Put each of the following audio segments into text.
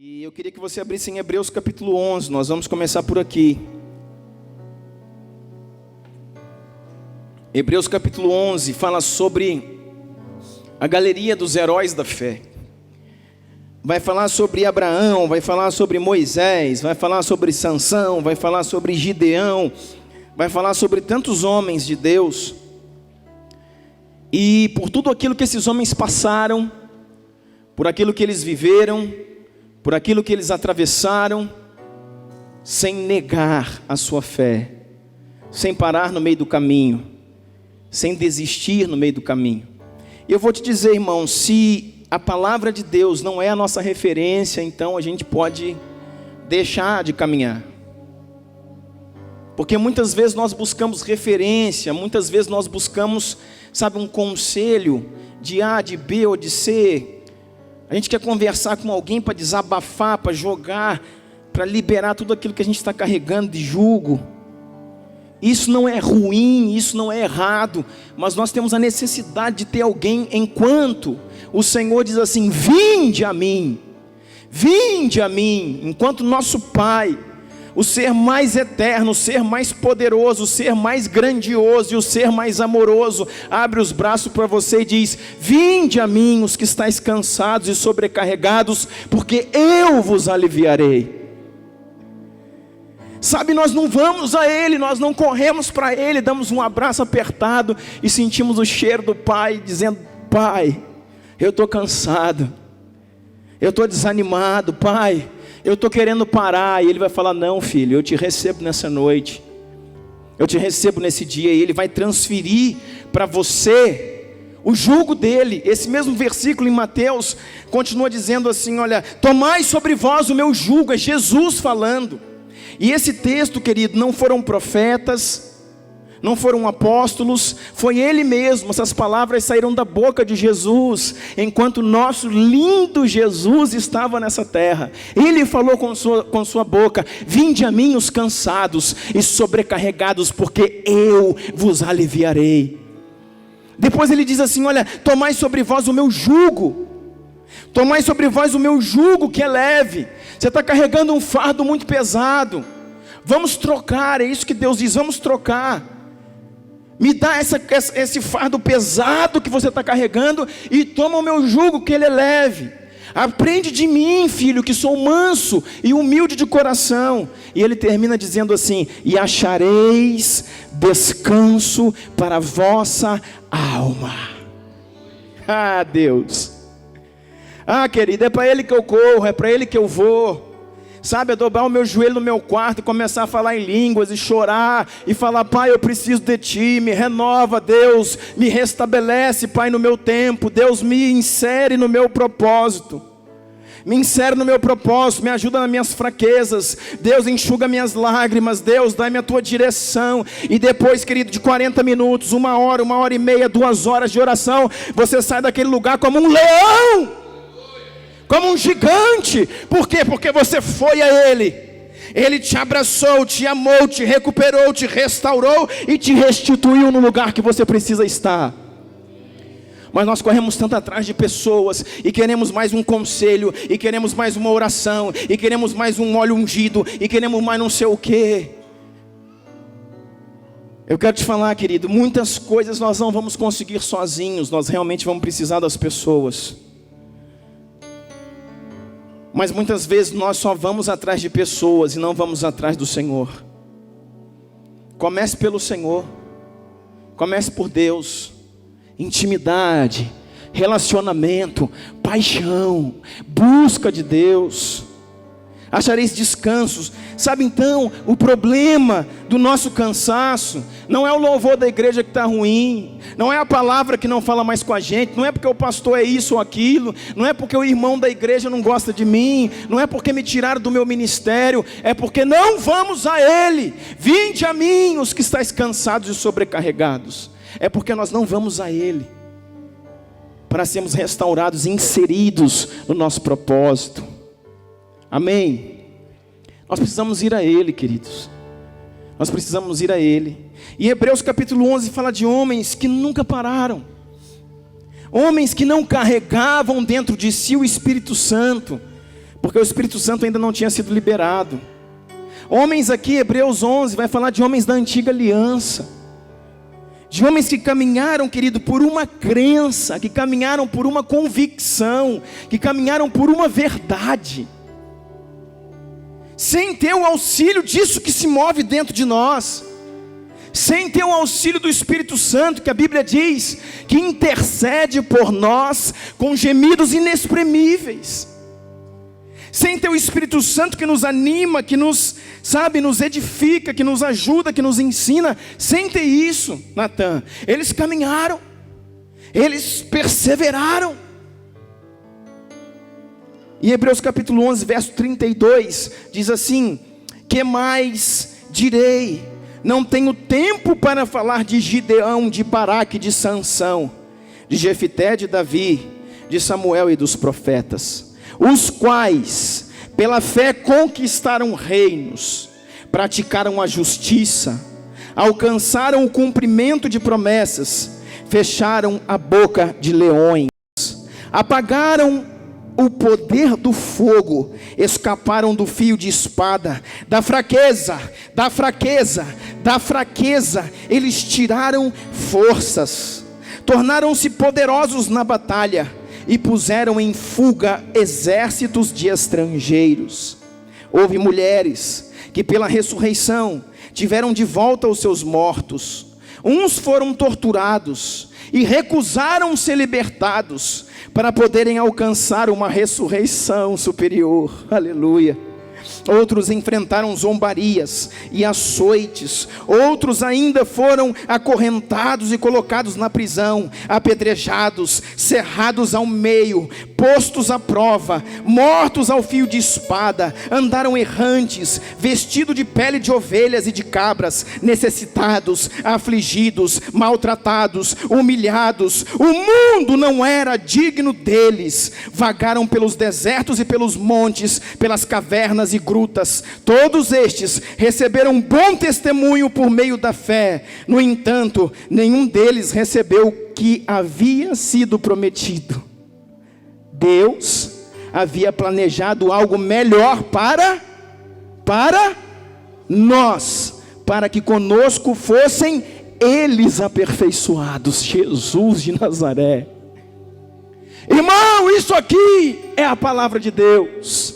E eu queria que você abrisse em Hebreus capítulo 11, nós vamos começar por aqui. Hebreus capítulo 11 fala sobre a galeria dos heróis da fé. Vai falar sobre Abraão, vai falar sobre Moisés, vai falar sobre Sansão, vai falar sobre Gideão, vai falar sobre tantos homens de Deus. E por tudo aquilo que esses homens passaram, por aquilo que eles viveram, por aquilo que eles atravessaram, sem negar a sua fé, sem parar no meio do caminho, sem desistir no meio do caminho. E eu vou te dizer, irmão, se a palavra de Deus não é a nossa referência, então a gente pode deixar de caminhar. Porque muitas vezes nós buscamos referência, muitas vezes nós buscamos, sabe, um conselho de A, de B ou de C. A gente quer conversar com alguém para desabafar, para jogar, para liberar tudo aquilo que a gente está carregando de jugo. Isso não é ruim, isso não é errado, mas nós temos a necessidade de ter alguém enquanto o Senhor diz assim: vinde a mim, enquanto nosso Pai, o ser mais eterno, o ser mais poderoso, o ser mais grandioso e o ser mais amoroso, abre os braços para você e diz: vinde a mim os que estáis cansados e sobrecarregados, porque eu vos aliviarei. Sabe, nós não vamos a Ele, nós não corremos para Ele, damos um abraço apertado e sentimos o cheiro do Pai, dizendo: Pai, eu estou cansado, eu estou desanimado, Pai, eu estou querendo parar. E Ele vai falar: não, filho, eu te recebo nessa noite, eu te recebo nesse dia. E Ele vai transferir para você o jugo dele. Esse mesmo versículo em Mateus continua dizendo assim: olha, tomai sobre vós o meu jugo. É Jesus falando. E esse texto, querido, não foram profetas, não foram apóstolos, foi Ele mesmo. Essas palavras saíram da boca de Jesus, enquanto nosso lindo Jesus estava nessa terra. Ele falou com sua boca: vinde a mim os cansados e sobrecarregados, porque eu vos aliviarei. Depois Ele diz assim: olha, tomai sobre vós o meu jugo. Tomai sobre vós o meu jugo que é leve. Você está carregando um fardo muito pesado. Vamos trocar, é isso que Deus diz: vamos trocar. Me dá esse fardo pesado que você está carregando e toma o meu jugo que ele é leve. Aprende de mim, filho, que sou manso e humilde de coração. E ele termina dizendo assim: e achareis descanso para a vossa alma. Ah, Deus. Ah, querido, é para Ele que eu corro, é para Ele que eu vou. Sabe, é dobrar o meu joelho no meu quarto e começar a falar em línguas e chorar e falar: Pai, eu preciso de Ti, me renova, Deus, me restabelece, Pai, no meu tempo. Deus, me insere no meu propósito. Me insere no meu propósito, me ajuda nas minhas fraquezas. Deus, enxuga minhas lágrimas. Deus, dá-me a Tua direção. E depois, querido, de 40 minutos, 1 hora, 1h30, 2 horas de oração, você sai daquele lugar como um leão, como um gigante. Por quê? Porque você foi a Ele. Ele te abraçou, te amou, te recuperou, te restaurou e te restituiu no lugar que você precisa estar. Mas nós corremos tanto atrás de pessoas e queremos mais um conselho, e queremos mais uma oração, e queremos mais um óleo ungido, e queremos mais não sei o quê. Eu quero te falar, querido, muitas coisas nós não vamos conseguir sozinhos. Nós realmente vamos precisar das pessoas. Mas muitas vezes nós só vamos atrás de pessoas e não vamos atrás do Senhor. Comece pelo Senhor. Comece por Deus. Intimidade, relacionamento, paixão, busca de Deus. Achareis descansos. Sabe, então, o problema do nosso cansaço não é o louvor da igreja que está ruim, não é a palavra que não fala mais com a gente, não é porque o pastor é isso ou aquilo, não é porque o irmão da igreja não gosta de mim, não é porque me tiraram do meu ministério, é porque não vamos a Ele. Vinde a mim os que estáis cansados e sobrecarregados. É porque nós não vamos a Ele para sermos restaurados e inseridos no nosso propósito. Amém? Nós precisamos ir a Ele, queridos. Nós precisamos ir a Ele. E Hebreus capítulo 11 fala de homens que nunca pararam. Homens que não carregavam dentro de si o Espírito Santo porque o Espírito Santo ainda não tinha sido liberado. Homens aqui, Hebreus 11, vai falar de homens da antiga aliança, de homens que caminharam, querido, por uma crença, que caminharam por uma convicção, que caminharam por uma verdade, sem ter o auxílio disso que se move dentro de nós, sem ter o auxílio do Espírito Santo, que a Bíblia diz que intercede por nós com gemidos inexprimíveis, sem ter o Espírito Santo que nos anima, que nos, nos edifica, que nos ajuda, que nos ensina, sem ter isso, Natan, eles caminharam, eles perseveraram. E Hebreus capítulo 11, verso 32, diz assim: que mais direi? Não tenho tempo para falar de Gideão, de Baraque, de Sansão, de Jefité, de Davi, de Samuel e dos profetas, os quais pela fé conquistaram reinos, praticaram a justiça, alcançaram o cumprimento de promessas, fecharam a boca de leões, apagaram o poder do fogo, escaparam do fio de espada, da fraqueza, eles tiraram forças, tornaram-se poderosos na batalha, e puseram em fuga exércitos de estrangeiros. Houve mulheres que pela ressurreição tiveram de volta os seus mortos, uns foram torturados e recusaram ser libertados, para poderem alcançar uma ressurreição superior, aleluia. Outros enfrentaram zombarias e açoites, outros ainda foram acorrentados e colocados na prisão, apedrejados, cerrados ao meio, postos à prova, mortos ao fio de espada, andaram errantes, vestidos de pele de ovelhas e de cabras, necessitados, afligidos, maltratados, humilhados. O mundo não era digno deles, vagaram pelos desertos e pelos montes, pelas cavernas e grutas. Todos estes receberam bom testemunho por meio da fé. No entanto, nenhum deles recebeu o que havia sido prometido. Deus havia planejado algo melhor para nós, para que conosco fossem eles aperfeiçoados. Jesus de Nazaré. Irmão, isso aqui é a palavra de Deus.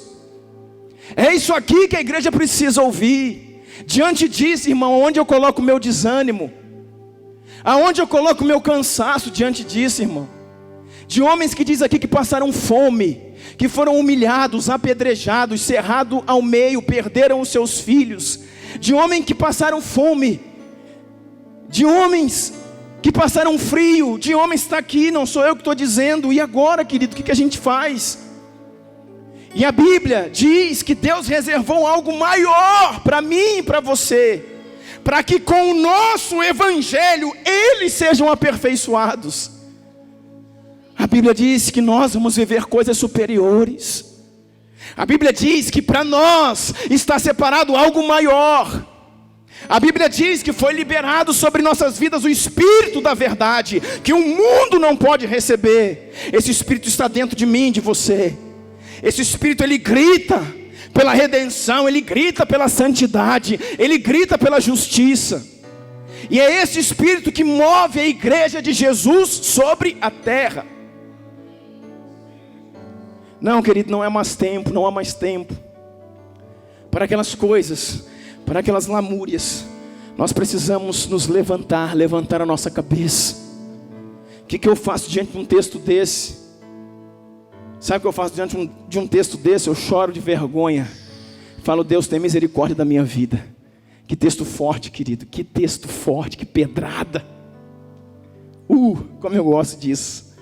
É isso aqui que a igreja precisa ouvir. Diante disso, irmão, onde eu coloco o meu desânimo? Aonde eu coloco o meu cansaço diante disso, irmão? De homens que diz aqui que passaram fome, que foram humilhados, apedrejados, cerrados ao meio, perderam os seus filhos. De homens que passaram fome, de homens que passaram frio, de homens que está aqui, não sou eu que estou dizendo. E agora, querido, o que a gente faz? E a Bíblia diz que Deus reservou algo maior para mim e para você, para que com o nosso evangelho eles sejam aperfeiçoados. A Bíblia diz que nós vamos viver coisas superiores. A Bíblia diz que para nós está separado algo maior. A Bíblia diz que foi liberado sobre nossas vidas o Espírito da verdade, que o mundo não pode receber. Esse Espírito está dentro de mim, de você. Esse Espírito, ele grita pela redenção, ele grita pela santidade, ele grita pela justiça. E é esse Espírito que move a igreja de Jesus sobre a terra. Não, querido, não há mais tempo para aquelas coisas, para aquelas lamúrias. Nós precisamos nos levantar a nossa cabeça. O que eu faço diante de um texto desse? Sabe o que eu faço diante de um texto desse? Eu choro de vergonha. Falo: Deus, tem misericórdia da minha vida. Que texto forte, querido. Que texto forte, que pedrada. Como eu gosto disso.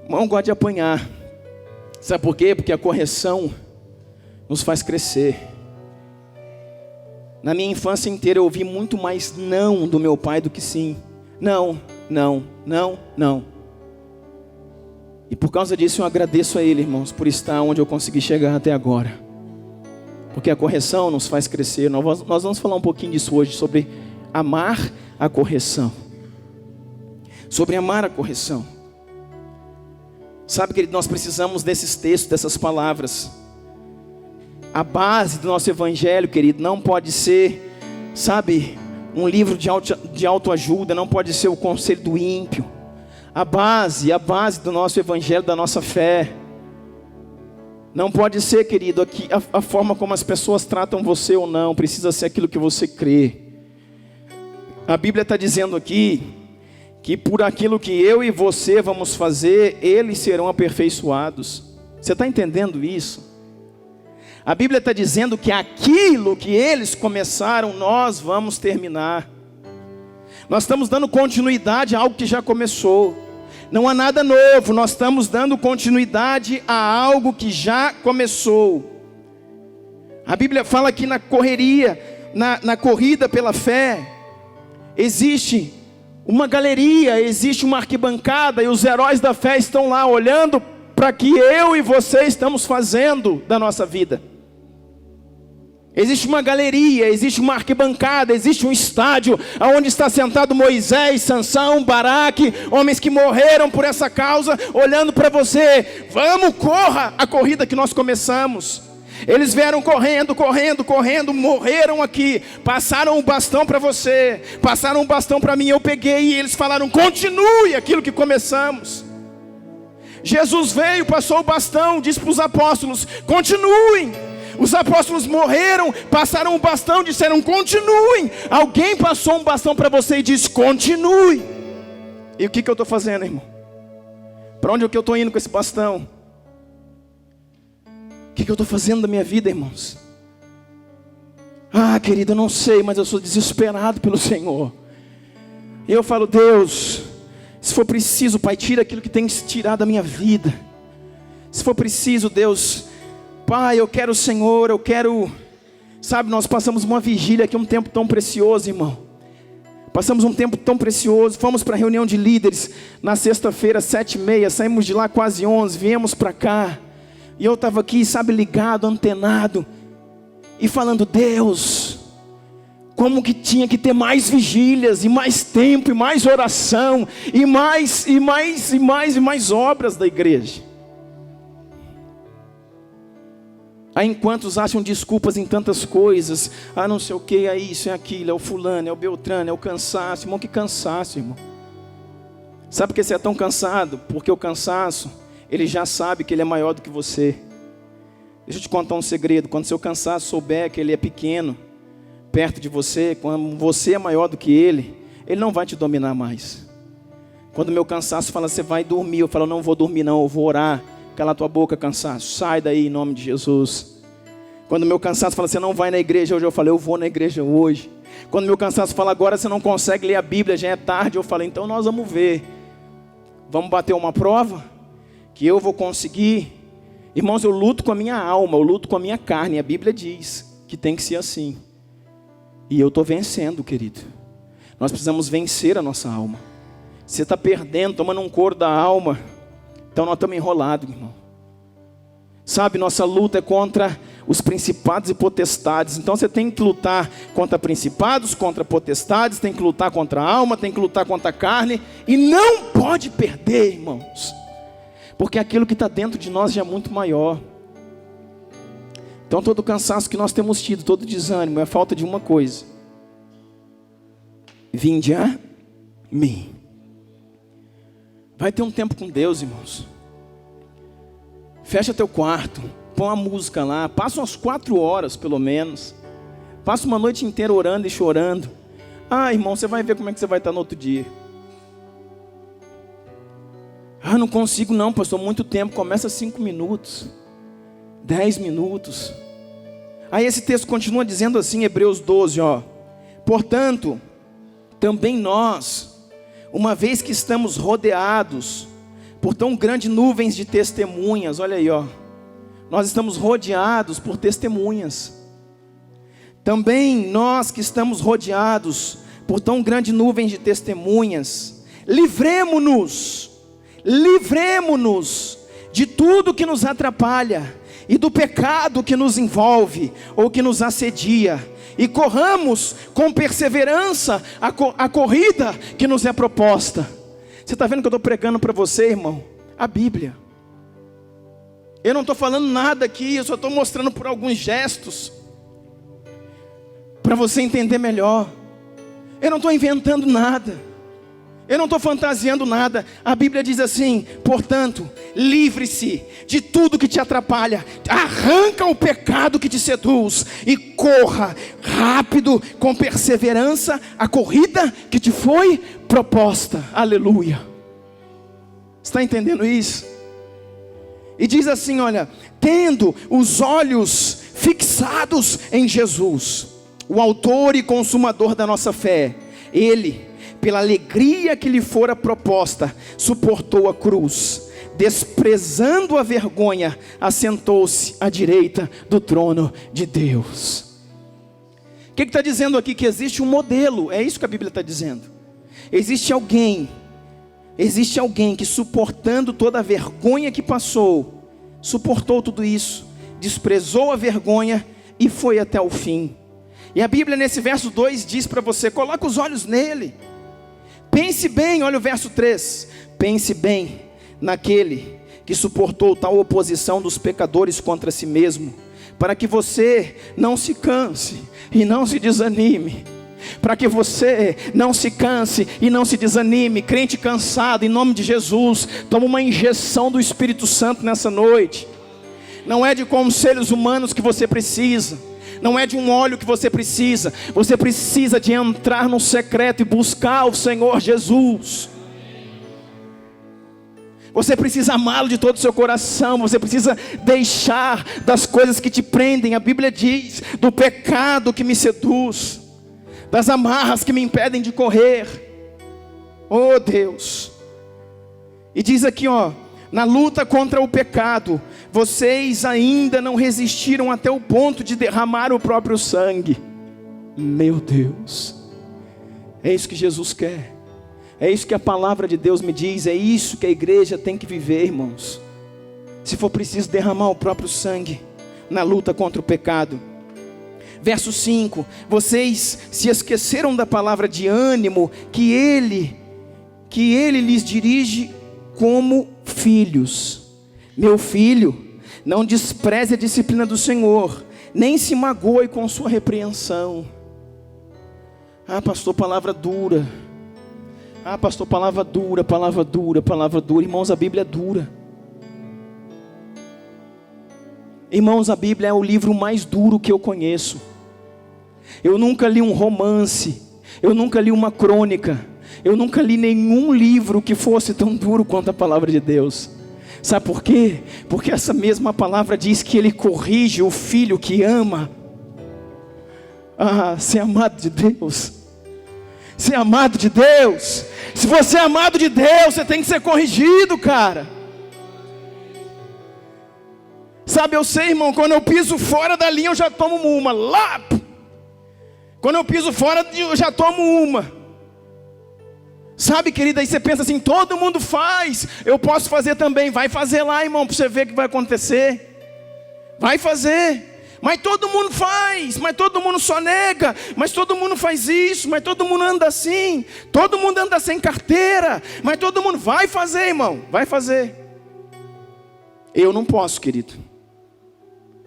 Irmão, gosta de apanhar. Sabe por quê? Porque a correção nos faz crescer. Na minha infância inteira eu ouvi muito mais não do meu pai do que sim. Não. E por causa disso eu agradeço a Ele, irmãos, por estar onde eu consegui chegar até agora. Porque a correção nos faz crescer. Nós vamos falar um pouquinho disso hoje, sobre amar a correção. Sobre amar a correção. Sabe, querido, nós precisamos desses textos, dessas palavras. A base do nosso evangelho, querido, não pode ser, sabe, um livro de autoajuda, não pode ser o conselho do ímpio. A base do nosso evangelho, da nossa fé, não pode ser, querido, aqui, a forma como as pessoas tratam você ou não, precisa ser aquilo que você crê. A Bíblia está dizendo aqui, que por aquilo que eu e você vamos fazer, eles serão aperfeiçoados. Você está entendendo isso? A Bíblia está dizendo que aquilo que eles começaram, nós vamos terminar. Nós estamos dando continuidade a algo que já começou. Não há nada novo, nós estamos dando continuidade a algo que já começou. A Bíblia fala que na correria, na corrida pela fé, existe uma galeria, existe uma arquibancada, e os heróis da fé estão lá olhando para que eu e você estamos fazendo da nossa vida. Existe uma galeria, existe uma arquibancada, existe um estádio onde está sentado Moisés, Sansão, Baraque, homens que morreram por essa causa, olhando para você. Vamos, corra a corrida que nós começamos. Eles vieram correndo, morreram aqui, passaram o bastão para você, passaram o bastão para mim, eu peguei, e eles falaram: continue aquilo que começamos. Jesus veio, passou o bastão, disse para os apóstolos: continuem. Os apóstolos morreram, passaram o bastão, disseram: continuem. Alguém passou um bastão para você e disse: continue. E o que eu estou fazendo, irmão? Para onde é que eu estou indo com esse bastão? O que eu estou fazendo da minha vida, irmãos? Ah, querido, eu não sei, mas eu sou desesperado pelo Senhor. E eu falo: Deus, se for preciso, Pai, tira aquilo que tem que tirar da minha vida. Se for preciso, Deus, Pai, eu quero o Senhor, eu quero... Sabe, nós passamos uma vigília aqui, um tempo tão precioso, irmão. Passamos um tempo tão precioso, fomos para a reunião de líderes na sexta-feira, 7h30, saímos de lá quase 11, viemos para cá. E eu estava aqui, sabe, ligado, antenado, e falando: Deus, como que tinha que ter mais vigílias, e mais tempo, e mais oração, e mais obras da igreja. Aí enquanto acham desculpas em tantas coisas, não sei o que, é isso, é aquilo, é o fulano, é o beltrano, é o cansaço. Irmão, que cansaço, irmão. Sabe por que você é tão cansado? Porque o cansaço, ele já sabe que ele é maior do que você. Deixa eu te contar um segredo: quando seu cansaço souber que ele é pequeno, perto de você, quando você é maior do que ele não vai te dominar mais. Quando meu cansaço fala: você vai dormir, eu falo: não vou dormir não, eu vou orar. Cala tua boca, cansaço, sai daí em nome de Jesus. Quando meu cansaço fala: você não vai na igreja hoje, eu falo: eu vou na igreja hoje. Quando meu cansaço fala: agora você não consegue ler a Bíblia, já é tarde, eu falo: então nós vamos ver. Vamos bater uma prova? Que eu vou conseguir. Irmãos, eu luto com a minha alma, eu luto com a minha carne. A Bíblia diz que tem que ser assim. E eu estou vencendo, querido. Nós precisamos vencer a nossa alma. Você está perdendo, tomando um couro da alma, então nós estamos enrolados, irmão. Sabe, nossa luta é contra os principados e potestades. Então você tem que lutar contra principados, contra potestades, tem que lutar contra a alma, tem que lutar contra a carne. E não pode perder, irmãos. Porque aquilo que está dentro de nós já é muito maior. Então todo cansaço que nós temos tido, todo desânimo, é falta de uma coisa: vinde a mim. Vai ter um tempo com Deus, irmãos. Fecha teu quarto, põe uma música lá, passa umas 4 horas pelo menos. Passa uma noite inteira orando e chorando. Irmão, você vai ver como é que você vai estar no outro dia. Não consigo não, pastor, muito tempo. Começa 5 minutos, 10 minutos. Aí esse texto continua dizendo assim, Hebreus 12, portanto, também nós, uma vez que estamos rodeados por tão grandes nuvens de testemunhas, olha aí, nós estamos rodeados por testemunhas. Também nós que estamos rodeados por tão grande nuvem de testemunhas, livremo-nos de tudo que nos atrapalha e do pecado que nos envolve ou que nos assedia, e corramos com perseverança a corrida que nos é proposta. Você está vendo que eu estou pregando para você, irmão? A Bíblia. Eu não estou falando nada aqui, eu só estou mostrando por alguns gestos, para você entender melhor. Eu não estou inventando nada, eu não estou fantasiando nada. A Bíblia diz assim: portanto, livre-se de tudo que te atrapalha, arranca o pecado que te seduz e corra rápido, com perseverança, a corrida que te foi proposta. Aleluia. Está entendendo isso? E diz assim, olha: tendo os olhos fixados em Jesus, o autor e consumador da nossa fé, ele, pela alegria que lhe fora proposta, suportou a cruz, desprezando a vergonha, assentou-se à direita do trono de Deus. O que está dizendo aqui? Que existe um modelo. É isso que a Bíblia está dizendo. Existe alguém que, suportando toda a vergonha que passou, suportou tudo isso, desprezou a vergonha e foi até o fim. E a Bíblia nesse verso 2 diz para você: coloca os olhos nele. Pense bem, olha o verso 3. Pense bem naquele que suportou tal oposição dos pecadores contra si mesmo, para que você não se canse e não se desanime. Para que você não se canse e não se desanime. Crente cansado, em nome de Jesus, toma uma injeção do Espírito Santo nessa noite. Não é de conselhos humanos que você precisa, não é de um óleo que você precisa. Você precisa de entrar no secreto e buscar o Senhor Jesus. Você precisa amá-lo de todo o seu coração. Você precisa deixar das coisas que te prendem. A Bíblia diz: do pecado que me seduz, das amarras que me impedem de correr. Oh Deus. E diz aqui, ó: na luta contra o pecado, vocês ainda não resistiram até o ponto de derramar o próprio sangue. Meu Deus, é isso que Jesus quer. É isso que a palavra de Deus me diz. É isso que a igreja tem que viver, irmãos. Se for preciso derramar o próprio sangue na luta contra o pecado. Verso 5: vocês se esqueceram da palavra de ânimo que ele lhes dirige como filhos. Meu filho, não despreze a disciplina do Senhor, nem se magoe com sua repreensão. Ah, pastor, palavra dura. Ah, pastor, palavra dura, palavra dura, palavra dura. Irmãos, a Bíblia é dura. Irmãos, a Bíblia é o livro mais duro que eu conheço. Eu nunca li um romance, eu nunca li uma crônica, eu nunca li nenhum livro que fosse tão duro quanto a palavra de Deus. Sabe por quê? Porque essa mesma palavra diz que Ele corrige o filho que ama. Ah, ser amado de Deus, ser amado de Deus. Se você é amado de Deus, você tem que ser corrigido, cara. Sabe, eu sei, irmão, quando eu piso fora da linha eu já tomo uma. Lá! Quando eu piso fora eu já tomo uma. Sabe, querida, aí você pensa assim: todo mundo faz, eu posso fazer também. Vai fazer lá, irmão, para você ver o que vai acontecer. Vai fazer. Mas todo mundo faz, mas todo mundo só nega, mas todo mundo faz isso, mas todo mundo anda assim, todo mundo anda sem carteira, mas todo mundo vai fazer, irmão, vai fazer. Eu não posso, querido.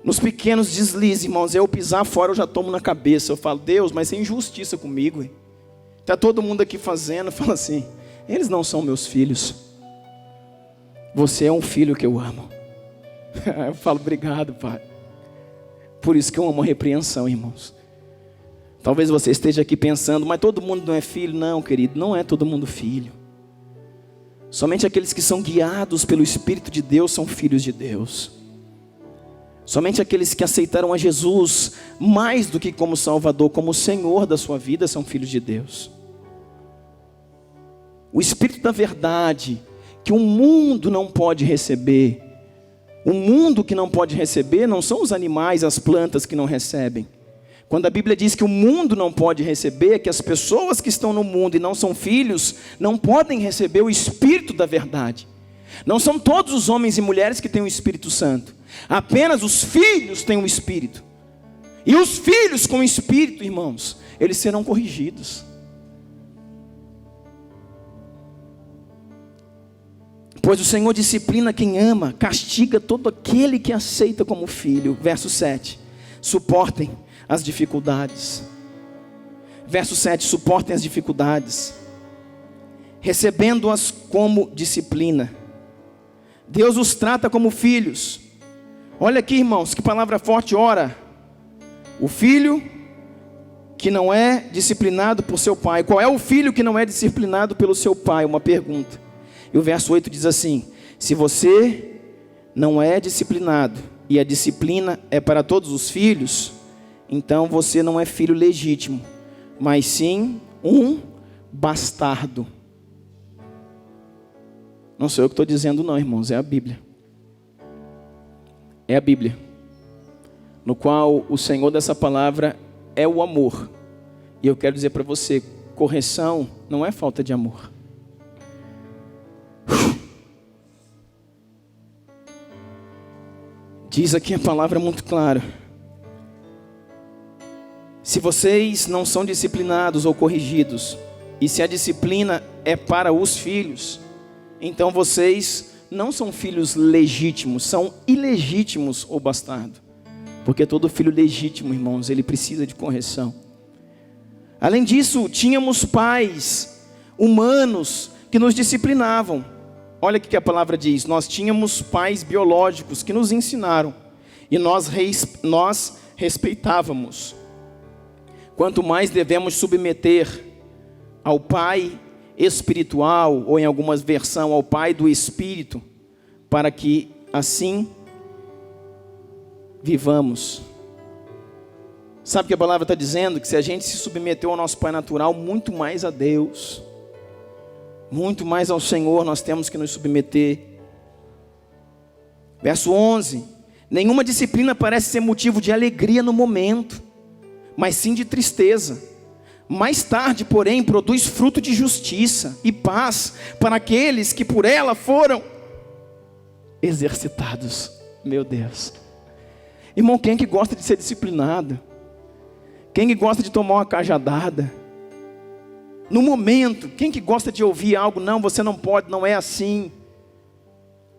Nos pequenos deslizes, irmãos, eu pisar fora eu já tomo na cabeça. Eu falo: Deus, mas tem injustiça comigo, hein? Está todo mundo aqui fazendo. Fala assim: eles não são meus filhos. Você é um filho que eu amo. Eu falo: obrigado, Pai. Por isso que eu amo a repreensão, irmãos. Talvez você esteja aqui pensando: mas todo mundo não é filho. Não, querido, não é todo mundo filho. Somente aqueles que são guiados pelo Espírito de Deus são filhos de Deus. Somente aqueles que aceitaram a Jesus mais do que como Salvador, como Senhor da sua vida, são filhos de Deus. O Espírito da verdade, que o mundo não pode receber. O mundo que não pode receber não são os animais, as plantas que não recebem. Quando a Bíblia diz que o mundo não pode receber, que as pessoas que estão no mundo e não são filhos, não podem receber o Espírito da verdade. Não são todos os homens e mulheres que têm o Espírito Santo. Apenas os filhos têm o Espírito. E os filhos com o Espírito, irmãos, eles serão corrigidos. Pois o Senhor disciplina quem ama, castiga todo aquele que aceita como filho. Verso 7, suportem as dificuldades. Verso 7, suportem as dificuldades, recebendo-as como disciplina. Deus os trata como filhos. Olha aqui, irmãos, que palavra forte. Ora, o filho que não é disciplinado por seu pai. Qual é o filho que não é disciplinado pelo seu pai? Uma pergunta. E o verso 8 diz assim: se você não é disciplinado, e a disciplina é para todos os filhos, então você não é filho legítimo, mas sim um bastardo. Não sou eu que estou dizendo não, irmãos, é a Bíblia. É a Bíblia, no qual o Senhor dessa palavra é o amor. E eu quero dizer para você, correção não é falta de amor. Diz aqui a palavra muito clara: se vocês não são disciplinados ou corrigidos, e se a disciplina é para os filhos, então vocês não são filhos legítimos, são ilegítimos ou bastardo. Porque todo filho legítimo, irmãos, ele precisa de correção. Além disso, tínhamos pais humanos que nos disciplinavam. Olha o que a palavra diz: nós tínhamos pais biológicos que nos ensinaram, e nós respeitávamos. Quanto mais devemos submeter ao pai espiritual, ou em algumas versões ao pai do espírito, para que assim vivamos. Sabe o que a palavra está dizendo? Que se a gente se submeteu ao nosso pai natural, muito mais a Deus, muito mais ao Senhor nós temos que nos submeter. Verso 11: nenhuma disciplina parece ser motivo de alegria no momento, mas sim de tristeza. Mais tarde, porém, produz fruto de justiça e paz para aqueles que por ela foram exercitados. Meu Deus. Irmão, quem é que gosta de ser disciplinado? Quem que gosta de tomar uma cajadada? No momento, quem que gosta de ouvir algo? Não, você não pode, não é assim.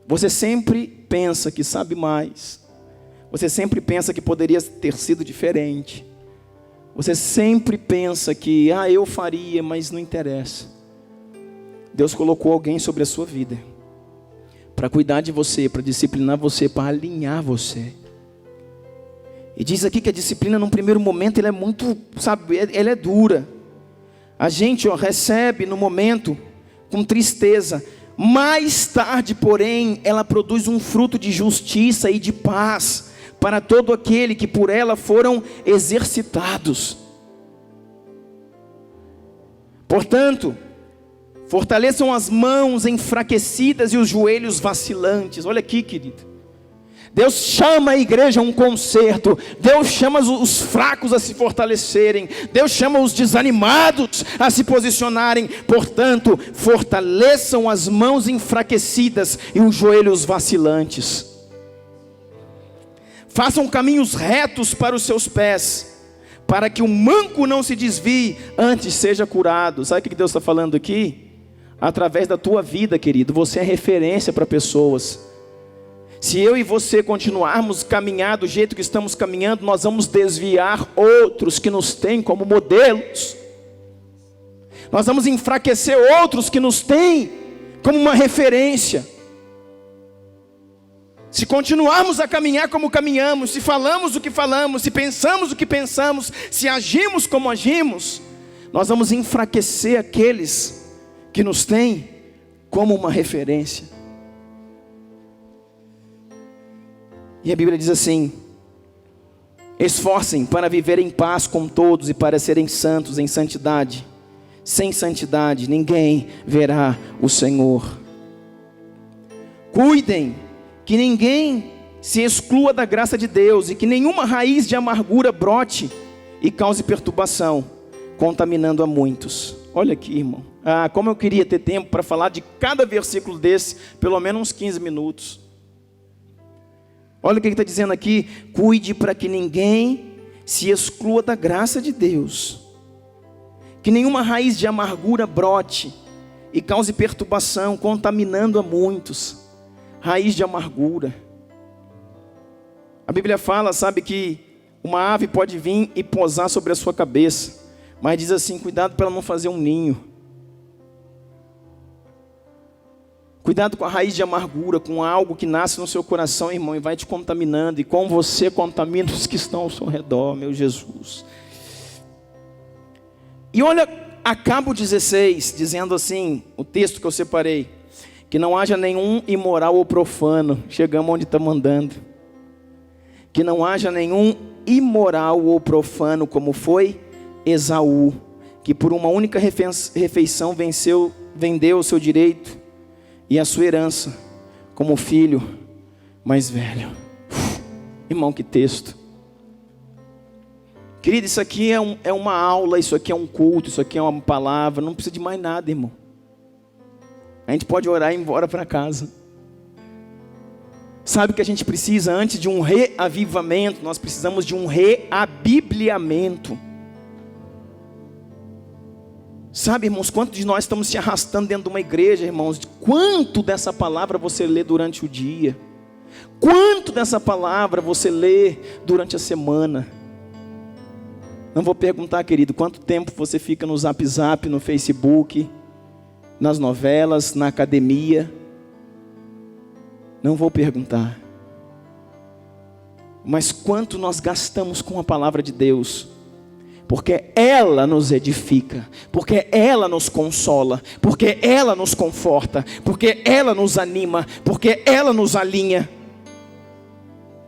Você sempre pensa que sabe mais. Você sempre pensa que poderia ter sido diferente. Você sempre pensa que, eu faria, mas não interessa. Deus colocou alguém sobre a sua vida para cuidar de você, para disciplinar você, para alinhar você. E diz aqui que a disciplina, num primeiro momento, ela é muito, ela é dura. A gente recebe no momento com tristeza. Mais tarde, porém, ela produz um fruto de justiça e de paz para todo aquele que por ela foram exercitados. Portanto, fortaleçam as mãos enfraquecidas e os joelhos vacilantes. Olha aqui, querido. Deus chama a igreja a um conserto. Deus chama os fracos a se fortalecerem. Deus chama os desanimados a se posicionarem. Portanto, fortaleçam as mãos enfraquecidas e os joelhos vacilantes. Façam caminhos retos para os seus pés, para que o manco não se desvie, antes seja curado. Sabe o que Deus está falando aqui? Através da tua vida, querido, você é referência para pessoas. Se eu e você continuarmos caminhar do jeito que estamos caminhando, nós vamos desviar outros que nos têm como modelos. Nós vamos enfraquecer outros que nos têm como uma referência. Se continuarmos a caminhar como caminhamos, se falamos o que falamos, se pensamos o que pensamos, se agimos como agimos, nós vamos enfraquecer aqueles que nos têm como uma referência. E a Bíblia diz assim: esforcem para viver em paz com todos e para serem santos em santidade. Sem santidade ninguém verá o Senhor. Cuidem que ninguém se exclua da graça de Deus e que nenhuma raiz de amargura brote e cause perturbação, contaminando a muitos. Olha aqui, irmão. Como eu queria ter tempo para falar de cada versículo desse, pelo menos uns 15 minutos. Olha o que ele está dizendo aqui: cuide para que ninguém se exclua da graça de Deus, que nenhuma raiz de amargura brote e cause perturbação, contaminando a muitos. Raiz de amargura. A Bíblia fala, sabe, que uma ave pode vir e pousar sobre a sua cabeça, mas diz assim, cuidado para ela não fazer um ninho. Cuidado com a raiz de amargura, com algo que nasce no seu coração, irmão, e vai te contaminando, e com você contamina os que estão ao seu redor, meu Jesus. E olha, acaba 16, dizendo assim, o texto que eu separei, que não haja nenhum imoral ou profano, chegamos onde está mandando, que não haja nenhum imoral ou profano, como foi Esaú, que por uma única refeição vendeu o seu direito, e a sua herança, como filho mais velho. Irmão, que texto. Querido, isso aqui é uma aula, isso aqui é um culto, isso aqui é uma palavra, não precisa de mais nada, irmão. A gente pode orar e ir embora para casa. Sabe o que a gente precisa antes de um reavivamento? Nós precisamos de um reabibliamento. Sabe, irmãos, quantos de nós estamos se arrastando dentro de uma igreja, irmãos? Quanto dessa palavra você lê durante o dia? Quanto dessa palavra você lê durante a semana? Não vou perguntar, querido, quanto tempo você fica no Zap Zap, no Facebook, nas novelas, na academia. Não vou perguntar. Mas quanto nós gastamos com a palavra de Deus? Porque ela nos edifica, porque ela nos consola, porque ela nos conforta, porque ela nos anima, porque ela nos alinha.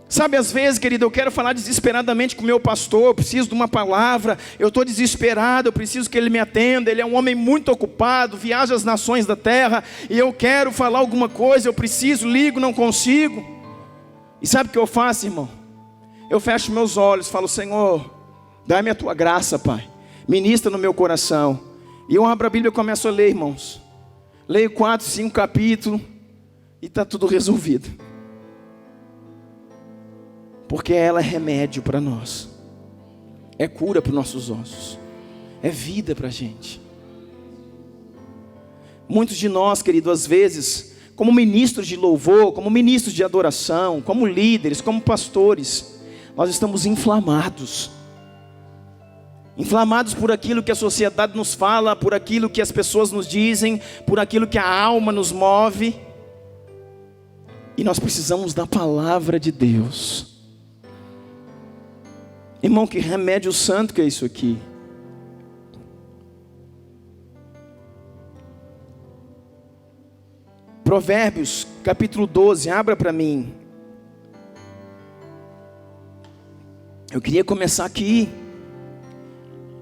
Sabe, às vezes, querido, eu quero falar desesperadamente com o meu pastor, eu preciso de uma palavra, eu estou desesperado, eu preciso que ele me atenda, ele é um homem muito ocupado, viaja às nações da terra, e eu quero falar alguma coisa, eu preciso, ligo, não consigo. E sabe o que eu faço, irmão? Eu fecho meus olhos, falo, Senhor, dá-me a tua graça, Pai. Ministra no meu coração. E eu abro a Bíblia e começo a ler, irmãos. Leio 4, 5 capítulos e está tudo resolvido. Porque ela é remédio para nós. É cura para os nossos ossos. É vida para a gente. Muitos de nós, querido, às vezes, como ministros de louvor, como ministros de adoração, como líderes, como pastores, nós estamos inflamados. Inflamados por aquilo que a sociedade nos fala, por aquilo que as pessoas nos dizem, por aquilo que a alma nos move. E nós precisamos da palavra de Deus. Irmão, que remédio santo que é isso aqui. Provérbios, capítulo 12, abra para mim. Eu queria começar aqui.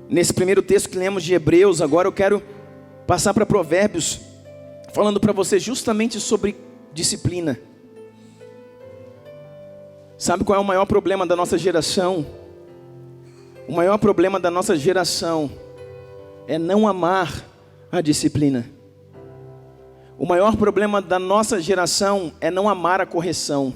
Nesse primeiro texto que lemos de Hebreus, agora eu quero passar para Provérbios, falando para você justamente sobre disciplina. Sabe qual é o maior problema da nossa geração? O maior problema da nossa geração é não amar a disciplina. O maior problema da nossa geração é não amar a correção.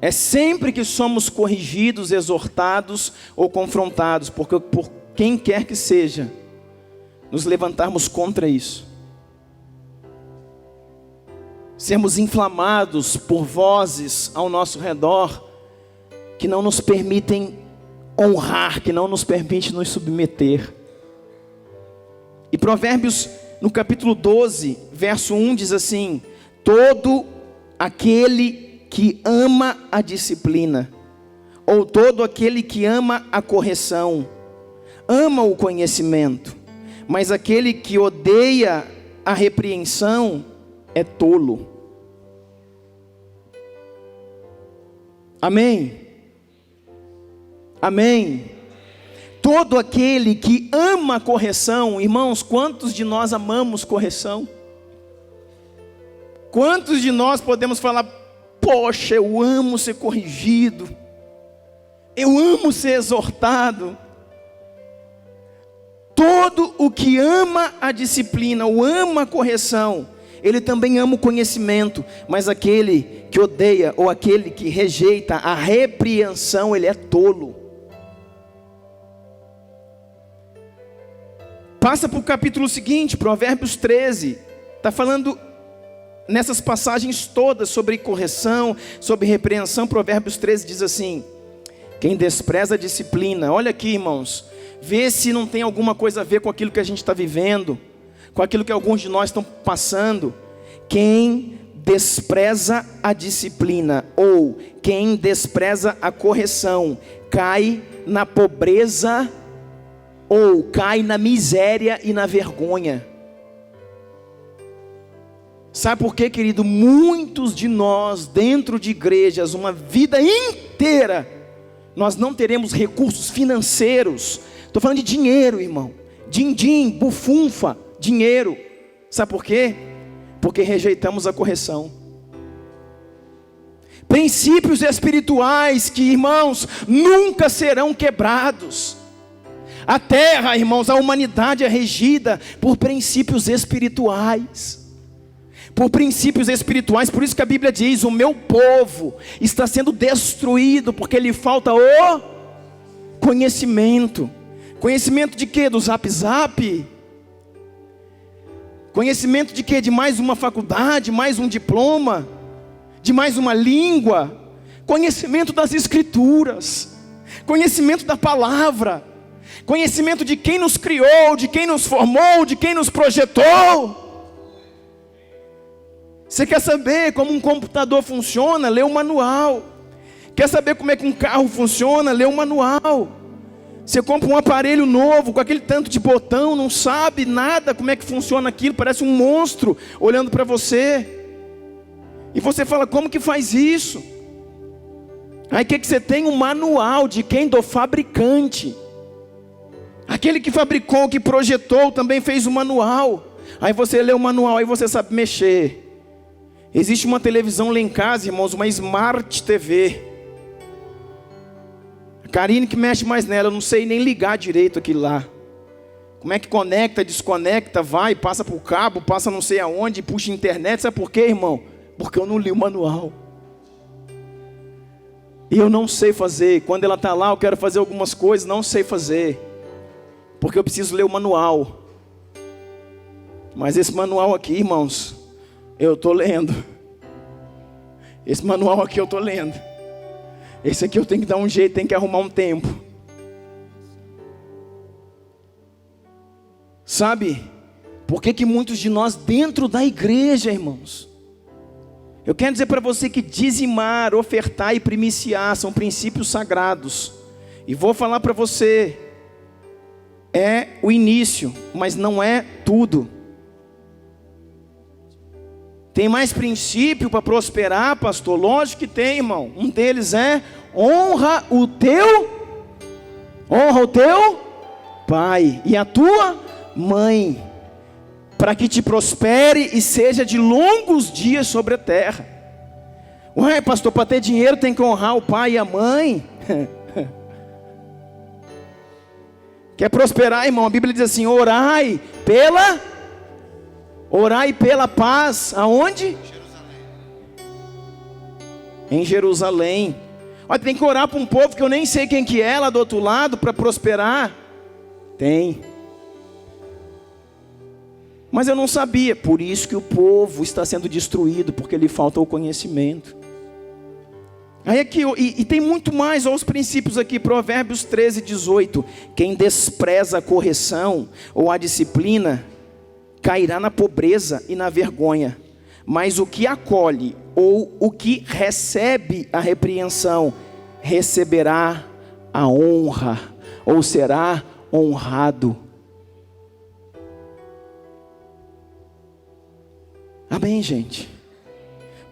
É sempre que somos corrigidos, exortados ou confrontados, porque por quem quer que seja, nos levantarmos contra isso. Sermos inflamados por vozes ao nosso redor, que não nos permitem honrar, que não nos permitem nos submeter. E Provérbios, no capítulo 12, verso 1, diz assim: todo aquele que ama a disciplina, ou todo aquele que ama a correção, ama o conhecimento, mas aquele que odeia a repreensão é tolo. Amém? Amém? Todo aquele que ama a correção, irmãos, quantos de nós amamos correção? Quantos de nós podemos falar, poxa, eu amo ser corrigido, eu amo ser exortado. Todo o que ama a disciplina, ou ama a correção, ele também ama o conhecimento, mas aquele que odeia, ou aquele que rejeita a repreensão, ele é tolo. Passa para o capítulo seguinte, Provérbios 13. Está falando nessas passagens todas sobre correção, sobre repreensão. Provérbios 13 diz assim: quem despreza a disciplina, olha aqui, irmãos, vê se não tem alguma coisa a ver com aquilo que a gente está vivendo, com aquilo que alguns de nós estão passando. Quem despreza a disciplina, ou quem despreza a correção, cai na pobreza, ou cai na miséria e na vergonha. Sabe por quê, querido? Muitos de nós, dentro de igrejas, uma vida inteira, nós não teremos recursos financeiros. Estou falando de dinheiro, irmão. Din-din, bufunfa, dinheiro. Sabe por quê? Porque rejeitamos a correção. Princípios espirituais que, irmãos, nunca serão quebrados. A terra, irmãos, a humanidade é regida por princípios espirituais. Por princípios espirituais. Por isso que a Bíblia diz: o meu povo está sendo destruído porque lhe falta o conhecimento. Conhecimento de quê? Do Zap Zap? Conhecimento de quê? De mais uma faculdade, mais um diploma, de mais uma língua. Conhecimento das Escrituras, conhecimento da palavra, conhecimento de quem nos criou, de quem nos formou, de quem nos projetou. Você quer saber como um computador funciona? Lê o manual. Quer saber como é que um carro funciona? Lê o manual. Você compra um aparelho novo, com aquele tanto de botão, não sabe nada como é que funciona aquilo, parece um monstro olhando para você. E você fala: como que faz isso? Aí o que você tem? Um manual de quem? Do fabricante. Aquele que fabricou, que projetou, também fez o manual. Aí você lê o manual, aí você sabe mexer. Existe uma televisão lá em casa, irmãos, uma Smart TV. A Karine que mexe mais nela, eu não sei nem ligar direito aquilo lá. Como é que conecta, desconecta, vai, passa por cabo, passa não sei aonde, puxa a internet. Sabe por quê, irmão? Porque eu não li o manual. E eu não sei fazer. Quando ela está lá, eu quero fazer algumas coisas, não sei fazer. Porque eu preciso ler o manual. Mas esse manual aqui, irmãos, eu estou lendo. Esse manual aqui eu estou lendo. Esse aqui eu tenho que dar um jeito, tenho que arrumar um tempo. Sabe? Por que muitos de nós dentro da igreja, irmãos? Eu quero dizer para você que dizimar, ofertar e primiciar são princípios sagrados. E vou falar para você, é o início, mas não é tudo. Tem mais princípio para prosperar, pastor? Lógico que tem, irmão. Um deles é: honra o teu pai e a tua mãe, para que te prospere e seja de longos dias sobre a terra. Ué, pastor, para ter dinheiro tem que honrar o pai e a mãe. Quer prosperar, irmão? A Bíblia diz assim: orai pela paz. Aonde? Em Jerusalém. Olha, tem que orar para um povo que eu nem sei quem que é lá do outro lado para prosperar. Tem. Mas eu não sabia. Por isso que o povo está sendo destruído, porque lhe falta o conhecimento. Aí aqui, e tem muito mais, olha os princípios aqui, Provérbios 13, 18. Quem despreza a correção ou a disciplina cairá na pobreza e na vergonha, mas o que acolhe ou o que recebe a repreensão receberá a honra, ou será honrado. Amém, gente?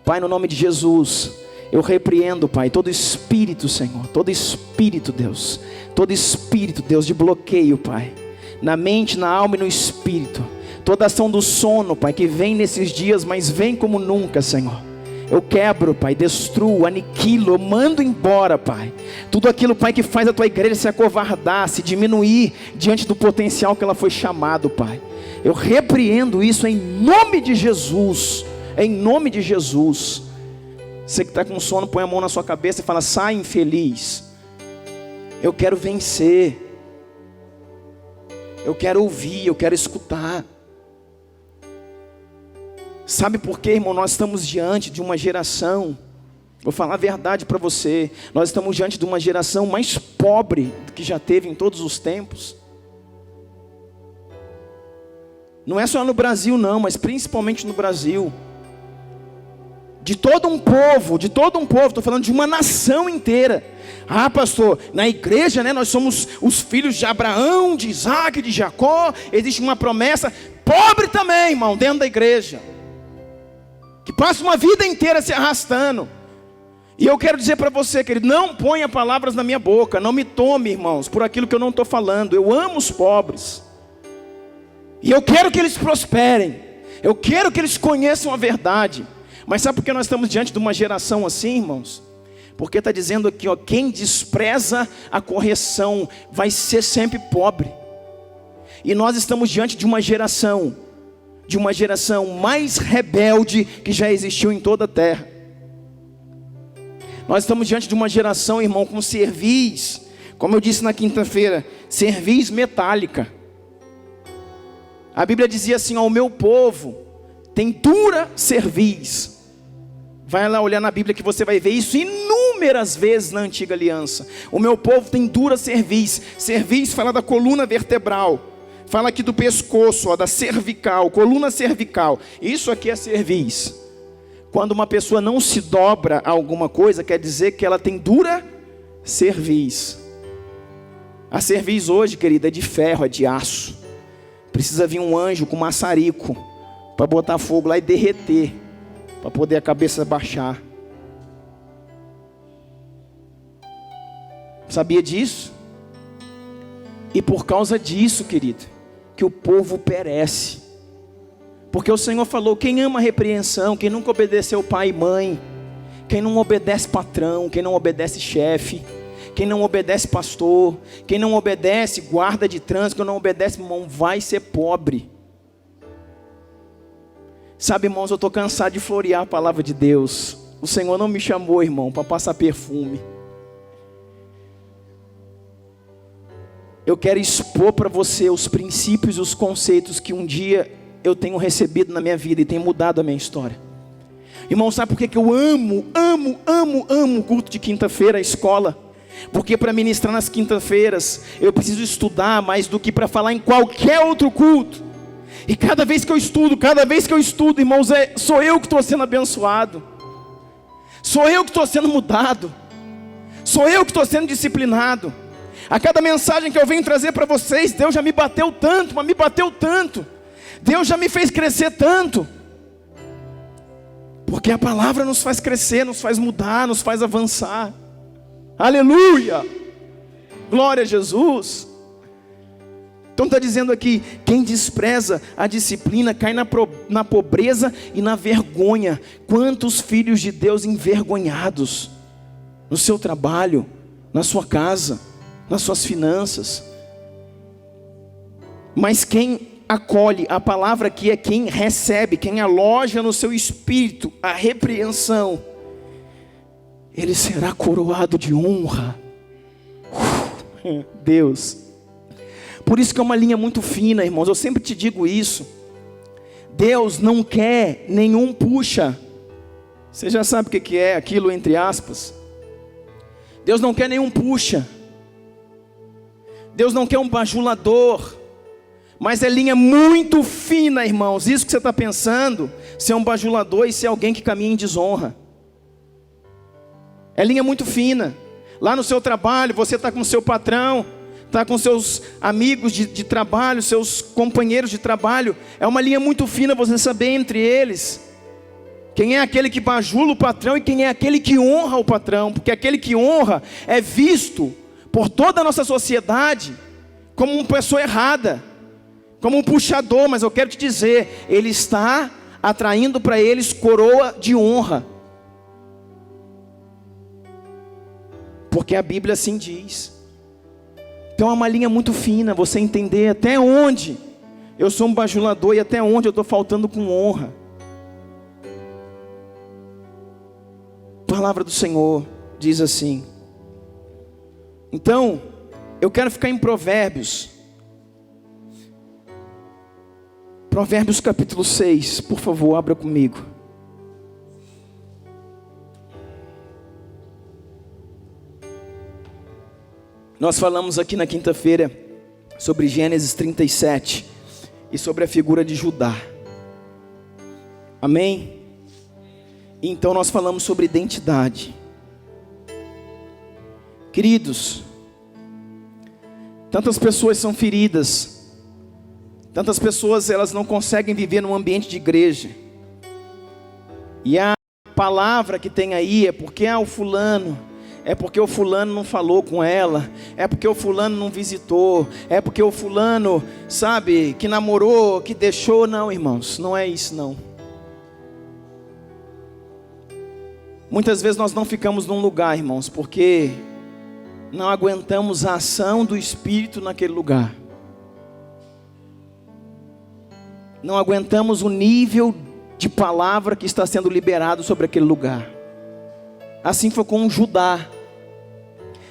Pai, no nome de Jesus, eu repreendo, Pai, todo espírito, Senhor, todo espírito, Deus, todo espírito, Deus, de bloqueio, Pai, na mente, na alma e no espírito. Toda ação do sono, Pai, que vem nesses dias, mas vem como nunca, Senhor. Eu quebro, Pai, destruo, aniquilo, eu mando embora, Pai. Tudo aquilo, Pai, que faz a Tua igreja se acovardar, se diminuir diante do potencial que ela foi chamado, Pai. Eu repreendo isso em nome de Jesus. Em nome de Jesus. Você que está com sono, põe a mão na sua cabeça e fala: sai, infeliz. Eu quero vencer. Eu quero ouvir, eu quero escutar. Sabe por quê, irmão? Nós estamos diante de uma geração, vou falar a verdade para você, nós estamos diante de uma geração mais pobre do que já teve em todos os tempos. Não é só no Brasil não, mas principalmente no Brasil. De todo um povo, estou falando de uma nação inteira. Ah, pastor, na igreja, né, nós somos os filhos de Abraão, de Isaac, de Jacó. Existe uma promessa, pobre também, irmão, dentro da igreja, que passa uma vida inteira se arrastando. E eu quero dizer para você, querido, não ponha palavras na minha boca, não me tome, irmãos, por aquilo que eu não estou falando. Eu amo os pobres, e eu quero que eles prosperem, eu quero que eles conheçam a verdade. Mas sabe por que nós estamos diante de uma geração assim, irmãos? Porque está dizendo aqui, ó, quem despreza a correção vai ser sempre pobre. E nós estamos diante de uma geração mais rebelde que já existiu em toda a terra. Nós estamos diante de uma geração, irmão, com cerviz, como eu disse na quinta-feira, cerviz metálica. A Bíblia dizia assim, ó, o meu povo tem dura cerviz. Vai lá olhar na Bíblia que você vai ver isso inúmeras vezes na antiga aliança. O meu povo tem dura cerviz. Cerviz fala da coluna vertebral. Fala aqui do pescoço, ó, da cervical, coluna cervical. Isso aqui é cerviz. Quando uma pessoa não se dobra a alguma coisa, quer dizer que ela tem dura cerviz. A cerviz hoje, querida, é de ferro, é de aço. Precisa vir um anjo com maçarico para botar fogo lá e derreter, para poder a cabeça baixar. Sabia disso? E por causa disso, querido, que o povo perece. Porque o Senhor falou, quem ama a repreensão, quem nunca obedeceu pai e mãe, quem não obedece patrão, quem não obedece chefe, quem não obedece pastor, quem não obedece guarda de trânsito, quem não obedece irmão, vai ser pobre. Sabe, irmãos, eu estou cansado de florear a palavra de Deus. O Senhor não me chamou, irmão, para passar perfume. Eu quero expor para você os princípios e os conceitos que um dia eu tenho recebido na minha vida e tem mudado a minha história. Irmão, sabe por que eu amo o culto de quinta-feira, a escola? Porque para ministrar nas quinta-feiras eu preciso estudar mais do que para falar em qualquer outro culto. E cada vez que eu estudo, irmãos, sou eu que estou sendo abençoado, sou eu que estou sendo mudado, sou eu que estou sendo disciplinado. A cada mensagem que eu venho trazer para vocês, Deus já me bateu tanto, mas me bateu tanto, Deus já me fez crescer tanto, porque a palavra nos faz crescer, nos faz mudar, nos faz avançar. Aleluia, glória a Jesus. Então está dizendo aqui, quem despreza a disciplina cai na pobreza e na vergonha. Quantos filhos de Deus envergonhados no seu trabalho, na sua casa, nas suas finanças. Mas quem acolhe, a palavra aqui é quem recebe, quem aloja no seu espírito a repreensão, ele será coroado de honra. Deus. Por isso que é uma linha muito fina, irmãos, eu sempre te digo isso. Deus não quer nenhum puxa. Você já sabe o que é aquilo entre aspas. Deus não quer nenhum puxa. Deus não quer um bajulador. Mas é linha muito fina, irmãos. Isso que você está pensando, ser um bajulador e ser alguém que caminha em desonra. É linha muito fina. Lá no seu trabalho, você está com o seu patrão, está com seus amigos de trabalho, seus companheiros de trabalho. É uma linha muito fina você saber entre eles quem é aquele que bajula o patrão e quem é aquele que honra o patrão. Porque aquele que honra é visto por toda a nossa sociedade como uma pessoa errada, como um puxador. Mas eu quero te dizer, ele está atraindo para eles coroa de honra, porque a Bíblia assim diz. Então é uma linha muito fina, você entender até onde eu sou um bajulador e até onde eu estou faltando com honra. A palavra do Senhor diz assim. Então, eu quero ficar em Provérbios. Provérbios capítulo 6, por favor, abra comigo. Nós falamos aqui na quinta-feira sobre Gênesis 37 e sobre a figura de Judá. Amém? Então nós falamos sobre identidade. Queridos, tantas pessoas são feridas, tantas pessoas elas não conseguem viver num ambiente de igreja. E a palavra que tem aí é porque o fulano, é porque o fulano não falou com ela, é porque o fulano não visitou, é porque o fulano, sabe, que namorou, que deixou. Não, irmãos, não é isso não. Muitas vezes nós não ficamos num lugar, irmãos, porque não aguentamos a ação do Espírito naquele lugar. Não aguentamos o nível de palavra que está sendo liberado sobre aquele lugar. Assim foi com Judá.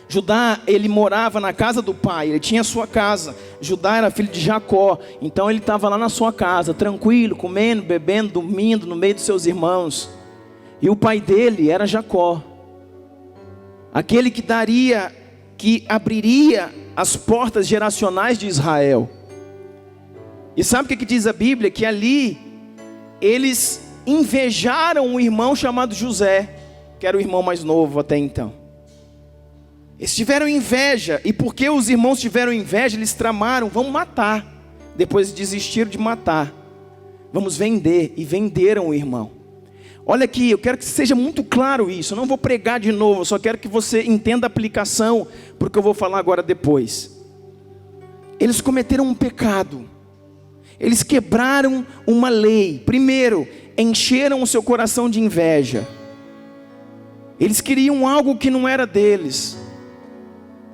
Judá, ele morava na casa do pai, ele tinha a sua casa. Judá era filho de Jacó, então ele estava lá na sua casa, tranquilo, comendo, bebendo, dormindo no meio dos seus irmãos. E o pai dele era Jacó, aquele que abriria as portas geracionais de Israel. E sabe o que diz a Bíblia? Que ali eles invejaram um irmão chamado José, que era o irmão mais novo até então. Eles tiveram inveja, e porque os irmãos tiveram inveja, eles tramaram, vamos matar. Depois desistiram de matar, vamos vender, e venderam o irmão. Olha aqui, eu quero que seja muito claro isso. Eu não vou pregar de novo, eu só quero que você entenda a aplicação para o que eu vou falar agora depois. Eles cometeram um pecado. Eles quebraram uma lei. Primeiro, encheram o seu coração de inveja. Eles queriam algo que não era deles.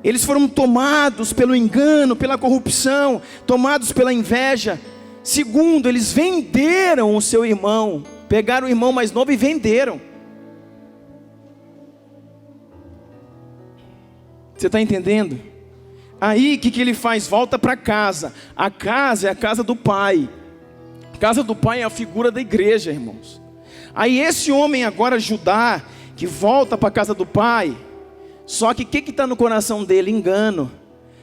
Eles foram tomados pelo engano, pela corrupção, tomados pela inveja. Segundo, eles venderam o seu irmão. Pegaram o irmão mais novo e venderam. Você está entendendo? Aí o que ele faz? Volta para casa. A casa é a casa do pai. A casa do pai é a figura da igreja, irmãos. Aí esse homem agora, Judá, que volta para a casa do pai. Só que o que está no coração dele? Engano.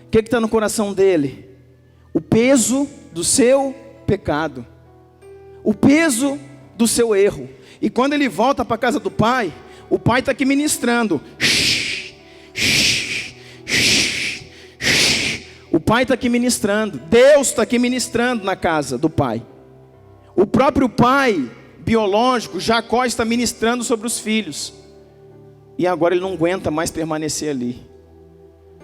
O que está no coração dele? O peso do seu pecado. O peso do seu erro. E quando ele volta para a casa do pai, o pai está aqui ministrando. O pai está aqui ministrando. Deus está aqui ministrando na casa do pai. O próprio pai biológico, Jacó, está ministrando sobre os filhos. E agora ele não aguenta mais permanecer ali,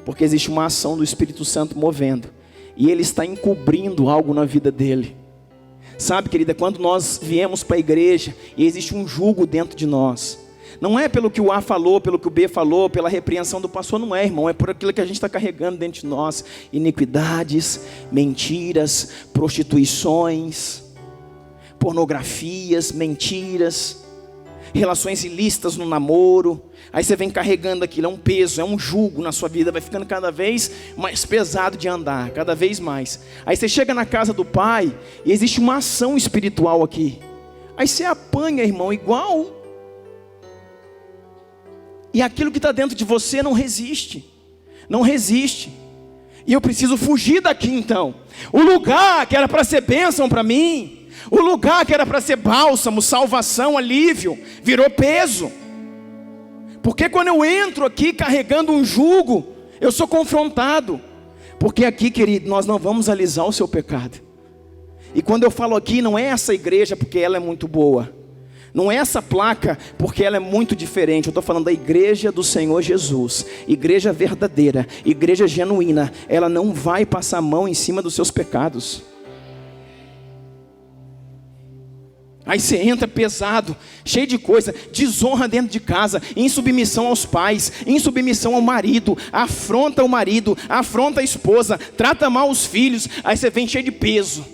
porque existe uma ação do Espírito Santo movendo, e ele está encobrindo algo na vida dele. Sabe, querida, quando nós viemos para a igreja e existe um jugo dentro de nós, não é pelo que o A falou, pelo que o B falou, pela repreensão do pastor, não é, irmão, é por aquilo que a gente está carregando dentro de nós. Iniquidades, mentiras, prostituições, pornografias, mentiras, relações ilícitas no namoro. Aí você vem carregando aquilo, é um peso, é um jugo na sua vida, vai ficando cada vez mais pesado de andar, cada vez mais. Aí você chega na casa do pai e existe uma ação espiritual aqui. Aí você apanha, irmão, igual. E aquilo que está dentro de você não resiste. Não resiste. E eu preciso fugir daqui então. O lugar que era para ser bênção para mim, o lugar que era para ser bálsamo, salvação, alívio, virou peso. Porque quando eu entro aqui carregando um jugo, eu sou confrontado. Porque aqui, querido, nós não vamos alisar o seu pecado. E quando eu falo aqui, não é essa igreja porque ela é muito boa. Não é essa placa porque ela é muito diferente. Eu estou falando da igreja do Senhor Jesus. Igreja verdadeira, igreja genuína. Ela não vai passar a mão em cima dos seus pecados. Aí você entra pesado, cheio de coisa, desonra dentro de casa, insubmissão aos pais, insubmissão ao marido, afronta o marido, afronta a esposa, trata mal os filhos. Aí você vem cheio de peso,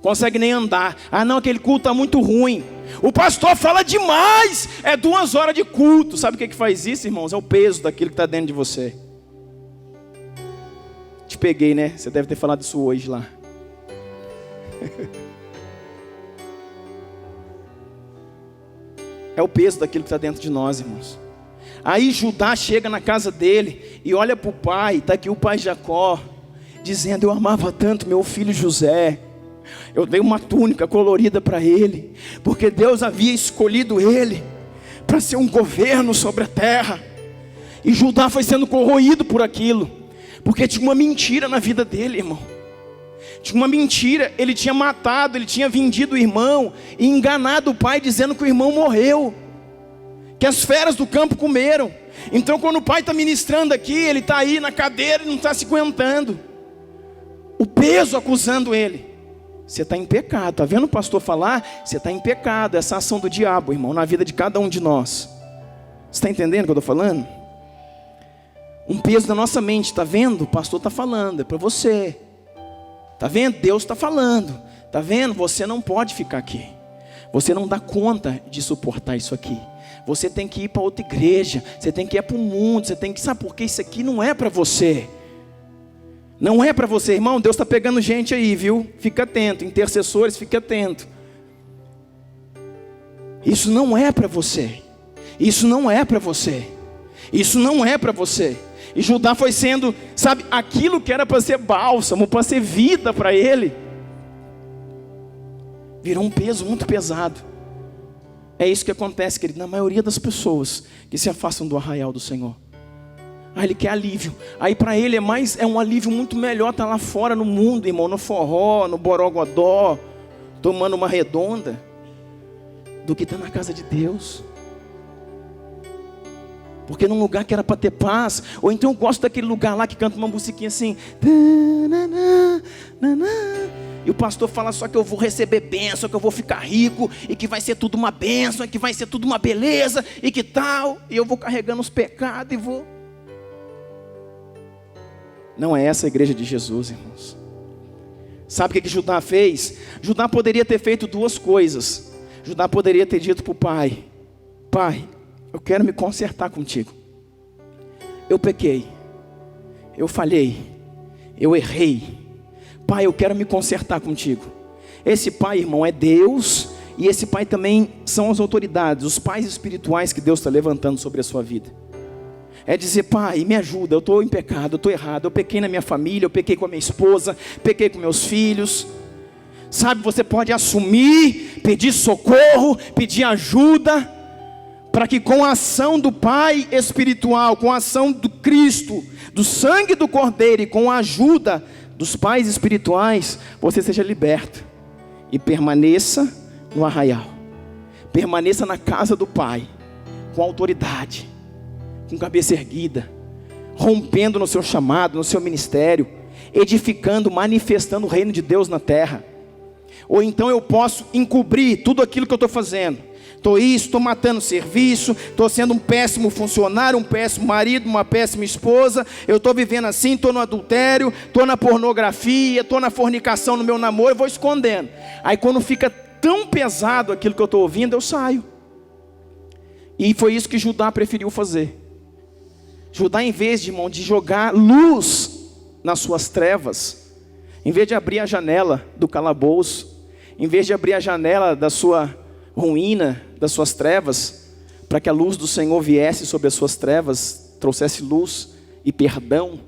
consegue nem andar. Ah não, aquele culto está muito ruim. O pastor fala demais, é 2 horas de culto. Sabe o que faz isso, irmãos? É o peso daquilo que está dentro de você. Te peguei, né? Você deve ter falado isso hoje lá. É o peso daquilo que está dentro de nós, irmãos. Aí Judá chega na casa dele e olha para o pai, está aqui o pai Jacó, dizendo: eu amava tanto meu filho José, eu dei uma túnica colorida para ele, porque Deus havia escolhido ele para ser um governo sobre a terra. E Judá foi sendo corroído por aquilo, porque tinha uma mentira na vida dele, irmão. Tinha uma mentira, ele tinha matado, ele tinha vendido o irmão e enganado o pai, dizendo que o irmão morreu, que as feras do campo comeram. Então quando o pai está ministrando aqui, ele está aí na cadeira e não está se aguentando, o peso acusando ele. Você está em pecado, está vendo o pastor falar? Você está em pecado. Essa ação do diabo, irmão, na vida de cada um de nós. Você está entendendo o que eu estou falando? Um peso na nossa mente, está vendo? O pastor está falando, é para você. Está vendo? Deus está falando. Está vendo? Você não pode ficar aqui. Você não dá conta de suportar isso aqui. Você tem que ir para outra igreja. Você tem que ir para o mundo. Você tem que... Sabe por quê? Isso aqui não é para você. Não é para você, irmão. Deus está pegando gente aí, viu? Fica atento. Intercessores, fique atento. Isso não é para você. Isso não é para você. Isso não é para você. E Judá foi sendo, sabe, aquilo que era para ser bálsamo, para ser vida para ele, virou um peso muito pesado. É isso que acontece, querido, na maioria das pessoas que se afastam do arraial do Senhor. Aí ele quer alívio. Aí para ele é um alívio muito melhor estar lá fora no mundo, irmão, no forró, no borogodó, tomando uma redonda, do que estar na casa de Deus. Porque num lugar que era para ter paz. Ou então eu gosto daquele lugar lá que canta uma musiquinha assim. E o pastor fala só que eu vou receber bênção, que eu vou ficar rico, e que vai ser tudo uma bênção, e que vai ser tudo uma beleza, e que tal. E eu vou carregando os pecados e vou. Não é essa a igreja de Jesus, irmãos. Sabe o que Judá fez? Judá poderia ter feito duas coisas. Judá poderia ter dito para o pai: pai, eu quero me consertar contigo. Eu pequei, eu falhei, eu errei. Pai, eu quero me consertar contigo. Esse pai, irmão, é Deus. E esse pai também são as autoridades, os pais espirituais que Deus está levantando sobre a sua vida. É dizer: pai, me ajuda, eu estou em pecado, eu estou errado. Eu pequei na minha família, eu pequei com a minha esposa, pequei com meus filhos. Sabe, você pode assumir, pedir socorro, pedir ajuda, para que com a ação do Pai espiritual, com a ação do Cristo, do sangue do Cordeiro e com a ajuda dos pais espirituais, você seja liberto e permaneça no arraial, permaneça na casa do Pai, com autoridade, com cabeça erguida, rompendo no seu chamado, no seu ministério, edificando, manifestando o reino de Deus na terra. Ou então eu posso encobrir tudo aquilo que eu estou fazendo. Estou matando serviço, estou sendo um péssimo funcionário, um péssimo marido, uma péssima esposa. Eu estou vivendo assim, estou no adultério, estou na pornografia, estou na fornicação no meu namoro, eu vou escondendo. Aí quando fica tão pesado aquilo que eu estou ouvindo, eu saio. E foi isso que Judá preferiu fazer. Judá, em vez de jogar luz nas suas trevas, em vez de abrir a janela do calabouço, em vez de abrir a janela da sua ruína, das suas trevas, para que a luz do Senhor viesse sobre as suas trevas, trouxesse luz e perdão,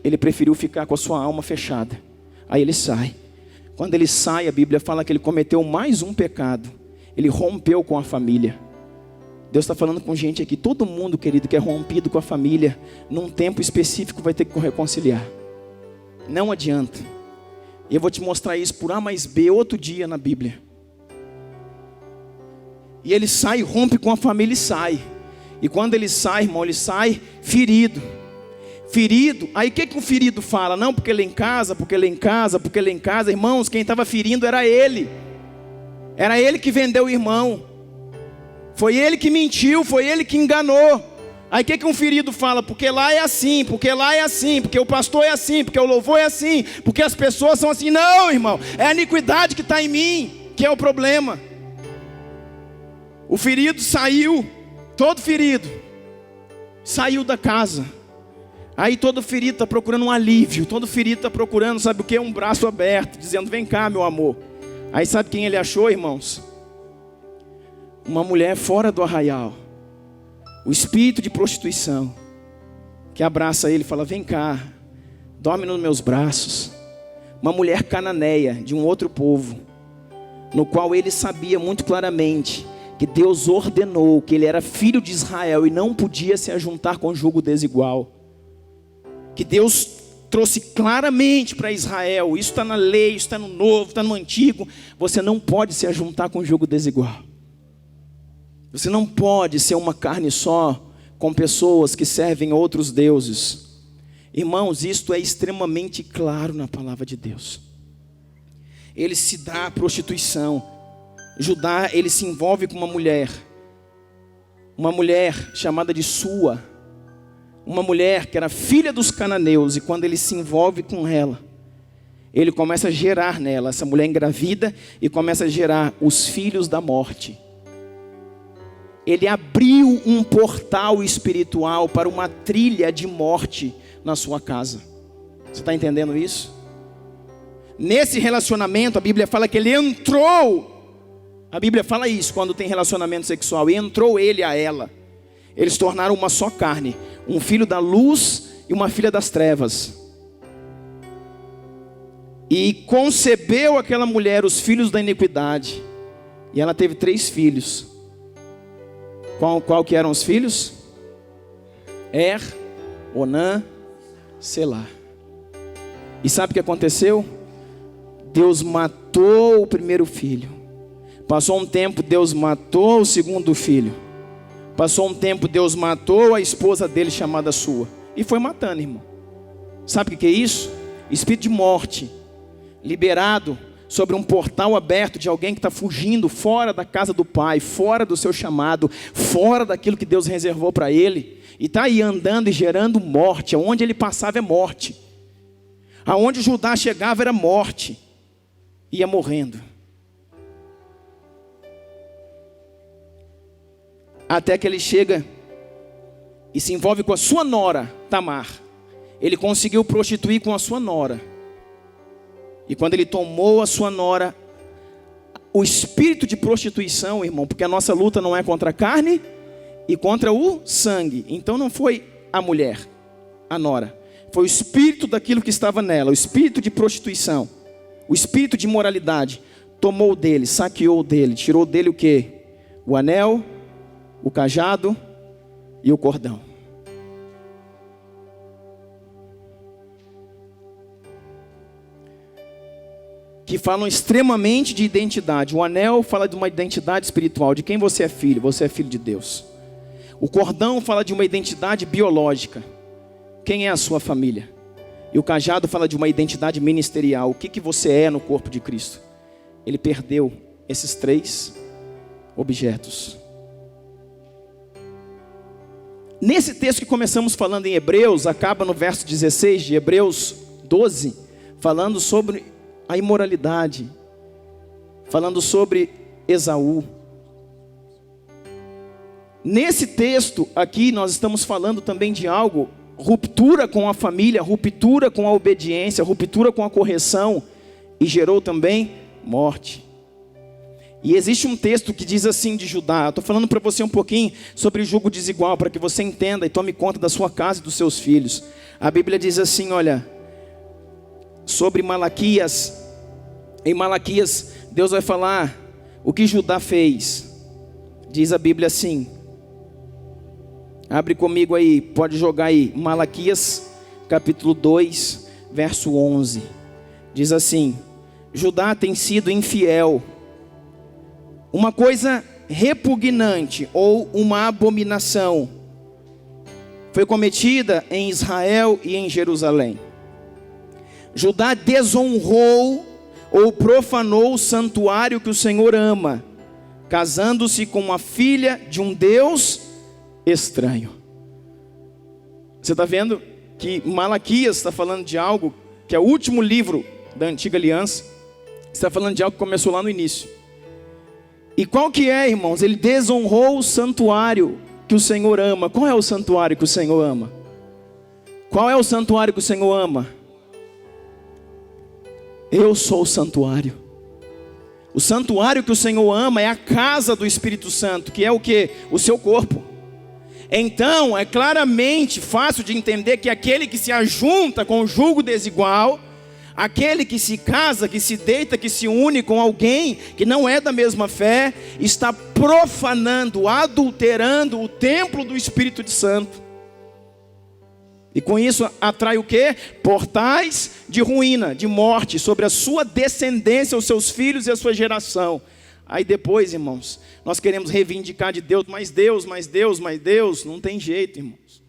ele preferiu ficar com a sua alma fechada. Aí ele sai. Quando ele sai, a Bíblia fala que ele cometeu mais um pecado. Ele rompeu com a família. Deus está falando com gente aqui. Todo mundo, querido, que é rompido com a família, num tempo específico vai ter que reconciliar. Não adianta. E eu vou te mostrar isso por A mais B, outro dia na Bíblia. E ele sai, rompe com a família e sai. E quando ele sai, irmão, ele sai ferido. Ferido, aí o que o ferido fala? Não, porque ele é em casa, porque ele é em casa, porque ele é em casa. Irmãos, quem estava ferindo era ele. Era ele que vendeu o irmão. Foi ele que mentiu, foi ele que enganou. Aí o que um ferido fala? Porque lá é assim, porque lá é assim, porque o pastor é assim, porque o louvor é assim, porque as pessoas são assim. Não, irmão, é a iniquidade que está em mim que é o problema. O ferido saiu, todo ferido, saiu da casa. Aí todo ferido está procurando um alívio, todo ferido está procurando, sabe o que? Um braço aberto, dizendo: vem cá, meu amor. Aí sabe quem ele achou, irmãos? uma mulher fora do arraial, o espírito de prostituição, que abraça ele e fala: vem cá, dorme nos meus braços. Uma mulher cananeia de um outro povo, no qual ele sabia muito claramente que Deus ordenou que ele era filho de Israel e não podia se ajuntar com jugo desigual. Que Deus trouxe claramente para Israel: isso está na lei, isso está no novo, está no antigo. Você não pode se ajuntar com jugo desigual. Você não pode ser uma carne só com pessoas que servem outros deuses. Irmãos, isto é extremamente claro na palavra de Deus. Ele se dá à prostituição. Judá, ele se envolve com uma mulher chamada de Sua, uma mulher que era filha dos cananeus, e quando ele se envolve com ela, ele começa a gerar nela, essa mulher engravida, e começa a gerar os filhos da morte. Ele abriu um portal espiritual para uma trilha de morte na sua casa. Você está entendendo isso? Nesse relacionamento, a Bíblia fala que ele entrou. A Bíblia fala isso quando tem relacionamento sexual. E entrou ele a ela. Eles tornaram uma só carne. Um filho da luz e uma filha das trevas. E concebeu aquela mulher os filhos da iniquidade. E ela teve 3 filhos. Qual que eram os filhos? Onã, Selá. E sabe o que aconteceu? Deus matou o primeiro filho. Passou um tempo, Deus matou o segundo filho. Passou um tempo, Deus matou a esposa dele, chamada Sua. E foi matando, irmão. Sabe o que é isso? Espírito de morte liberado sobre um portal aberto de alguém que está fugindo fora da casa do Pai, fora do seu chamado, fora daquilo que Deus reservou para ele. E está aí andando e gerando morte. Aonde ele passava é morte. Aonde Judá chegava era morte. Ia morrendo. Até que ele chega e se envolve com a sua nora, Tamar. Ele conseguiu prostituir com a sua nora. E quando ele tomou a sua nora, o espírito de prostituição, irmão, porque a nossa luta não é contra a carne e contra o sangue. Então não foi a mulher, a nora. Foi o espírito daquilo que estava nela, o espírito de prostituição, o espírito de imoralidade. Tomou dele, saqueou dele, tirou dele o quê? O anel, o cajado e o cordão. Que falam extremamente de identidade. O anel fala de uma identidade espiritual, de quem você é filho de Deus. O cordão fala de uma identidade biológica, quem é a sua família. E o cajado fala de uma identidade ministerial, o que você é no corpo de Cristo. Ele perdeu esses 3 objetos. Nesse texto que começamos falando em Hebreus, acaba no verso 16 de Hebreus 12, falando sobre a imoralidade, falando sobre Esaú. Nesse texto aqui nós estamos falando também de algo, ruptura com a família, ruptura com a obediência, ruptura com a correção, e gerou também morte. E existe um texto que diz assim de Judá. Estou falando para você um pouquinho sobre jugo desigual, para que você entenda e tome conta da sua casa e dos seus filhos. A Bíblia diz assim, olha, sobre Malaquias. Em Malaquias, Deus vai falar o que Judá fez. Diz a Bíblia assim. Abre comigo aí, pode jogar aí. Malaquias, capítulo 2, verso 11. Diz assim: Judá tem sido infiel. Uma coisa repugnante ou uma abominação foi cometida em Israel e em Jerusalém. Judá desonrou ou profanou o santuário que o Senhor ama, casando-se com uma filha de um Deus estranho. Você está vendo que Malaquias está falando de algo que é o último livro da antiga aliança. Está falando de algo que começou lá no início. E qual que é, irmãos? Ele desonrou o santuário que o Senhor ama. Qual é o santuário que o Senhor ama? Qual é o santuário que o Senhor ama? Eu sou o santuário. O santuário que o Senhor ama é a casa do Espírito Santo, que é o quê? O seu corpo. Então, é claramente fácil de entender que aquele que se ajunta com o jugo desigual, aquele que se casa, que se deita, que se une com alguém que não é da mesma fé, está profanando, adulterando o templo do Espírito Santo. E com isso atrai o quê? Portais de ruína, de morte, sobre a sua descendência, os seus filhos e a sua geração. Aí depois, irmãos, nós queremos reivindicar de Deus, mais Deus, mais Deus, mais Deus. Não tem jeito, irmãos.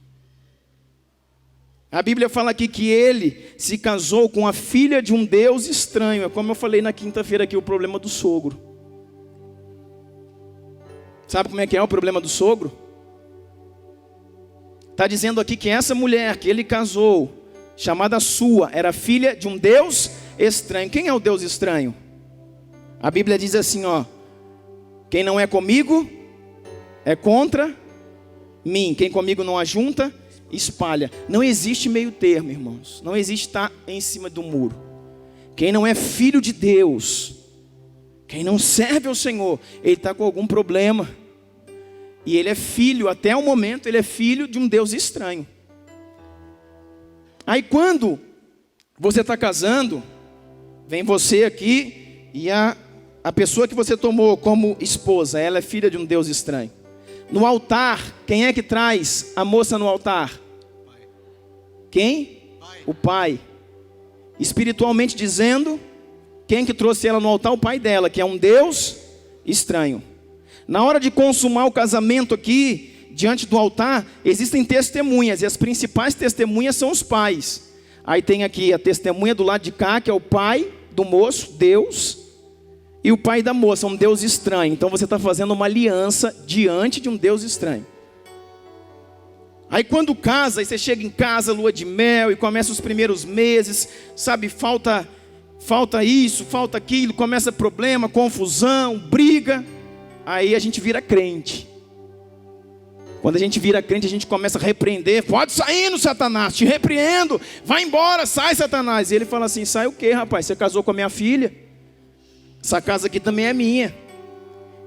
A Bíblia fala aqui que ele se casou com a filha de um Deus estranho. É como eu falei na quinta-feira aqui, o problema do sogro. Sabe como é que é o problema do sogro? Está dizendo aqui que essa mulher que ele casou, chamada Sua, era filha de um Deus estranho. Quem é o Deus estranho? A Bíblia diz assim, ó: quem não é comigo, é contra mim. Quem comigo não ajunta, espalha. Não existe meio termo, irmãos. Não existe estar em cima do muro. Quem não é filho de Deus, quem não serve ao Senhor, ele está com algum problema. E ele é filho, até o momento, ele é filho de um Deus estranho. Aí quando você está casando, vem você aqui e a pessoa que você tomou como esposa, ela é filha de um Deus estranho. No altar, quem é que traz a moça no altar? Quem? O pai. Espiritualmente dizendo, quem que trouxe ela no altar? O pai dela, que é um Deus estranho. Na hora de consumar o casamento aqui, diante do altar, existem testemunhas, e as principais testemunhas são os pais. Aí tem aqui a testemunha do lado de cá, que é o pai do moço, Deus, e o pai da moça, um Deus estranho. Então você está fazendo uma aliança diante de um Deus estranho. Aí quando casa, aí você chega em casa, lua de mel, e começa os primeiros meses, sabe, falta isso, falta aquilo, começa problema, confusão, briga. Aí a gente vira crente. Quando a gente vira crente, a gente começa a repreender. Pode sair, no Satanás, te repreendo. Vai embora, sai, Satanás. E ele fala assim: sai o quê, rapaz? Você casou com a minha filha? Essa casa aqui também é minha.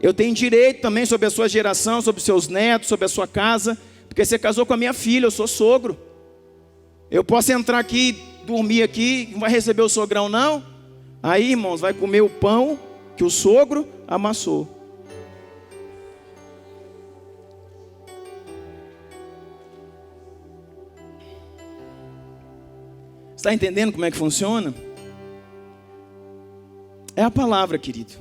Eu tenho direito também sobre a sua geração, sobre os seus netos, sobre a sua casa. Porque você casou com a minha filha, eu sou sogro. Eu posso entrar aqui, dormir aqui, não vai receber o sogrão não? Aí, irmãos, vai comer o pão que o sogro amassou. Está entendendo como é que funciona? É a palavra, querido.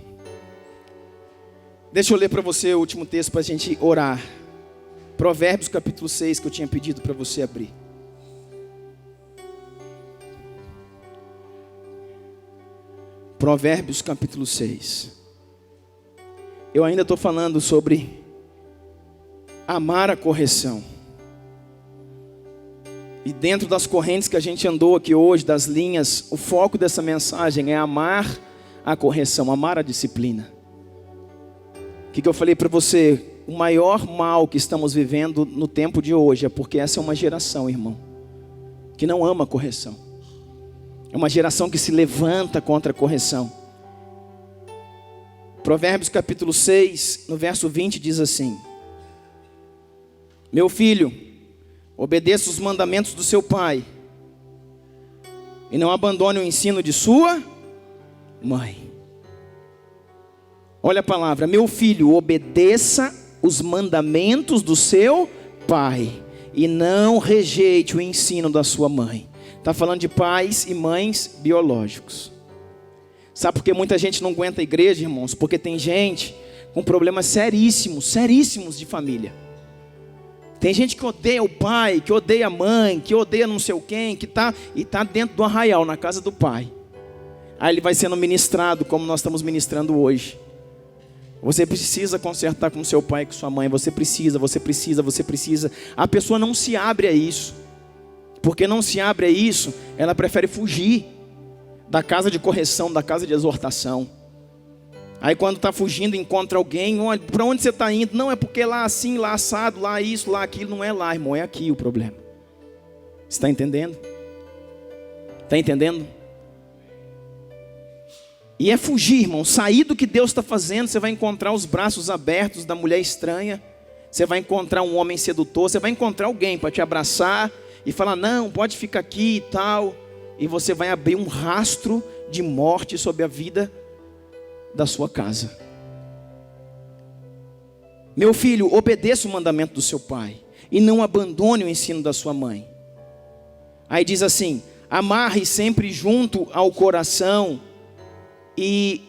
Deixa eu ler para você o último texto para a gente orar. Provérbios capítulo 6, que eu tinha pedido para você abrir. Provérbios capítulo 6. Eu ainda estou falando sobre amar a correção. E dentro das correntes que a gente andou aqui hoje, das linhas, o foco dessa mensagem é amar a correção, amar a disciplina. O que eu falei para você? O maior mal que estamos vivendo no tempo de hoje é porque essa é uma geração, irmão, que não ama a correção. É uma geração que se levanta contra a correção. Provérbios capítulo 6, no verso 20 diz assim: meu filho, obedeça os mandamentos do seu pai e não abandone o ensino de sua mãe. Olha a palavra: meu filho, obedeça os mandamentos do seu pai e não rejeite o ensino da sua mãe. Está falando de pais e mães biológicos. Sabe por que muita gente não aguenta a igreja, irmãos? Porque tem gente com problemas seríssimos, seríssimos de família. Tem gente que odeia o pai, que odeia a mãe, que odeia não sei quem, que está dentro do arraial, na casa do pai. Aí ele vai sendo ministrado como nós estamos ministrando hoje. Você precisa consertar com seu pai e com sua mãe. Você precisa. A pessoa não se abre a isso. Porque não se abre a isso, ela prefere fugir da casa de correção, da casa de exortação. Aí quando está fugindo, encontra alguém: olha, para onde você está indo? Não, é porque lá assim, lá assado, lá isso, lá aquilo. Não é lá, irmão, é aqui o problema. Você está entendendo? Está entendendo? E é fugir, irmão, sair do que Deus está fazendo. Você vai encontrar os braços abertos da mulher estranha. Você vai encontrar um homem sedutor. Você vai encontrar alguém para te abraçar e falar, não, pode ficar aqui e tal. E você vai abrir um rastro de morte sobre a vida da sua casa. Meu filho, obedeça o mandamento do seu pai e não abandone o ensino da sua mãe. Aí diz assim, amarre sempre junto ao coração e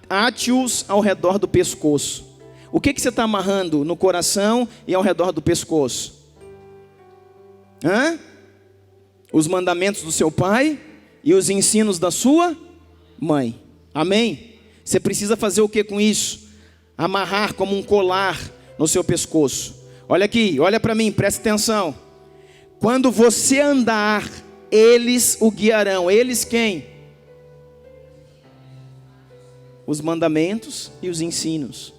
ate-os ao redor do pescoço. O que você está amarrando no coração e ao redor do pescoço? Os mandamentos do seu pai e os ensinos da sua mãe. Amém? Você precisa fazer o que com isso? Amarrar como um colar no seu pescoço. Olha aqui, olha para mim, presta atenção. Quando você andar, eles o guiarão. Eles quem? Os mandamentos e os ensinos.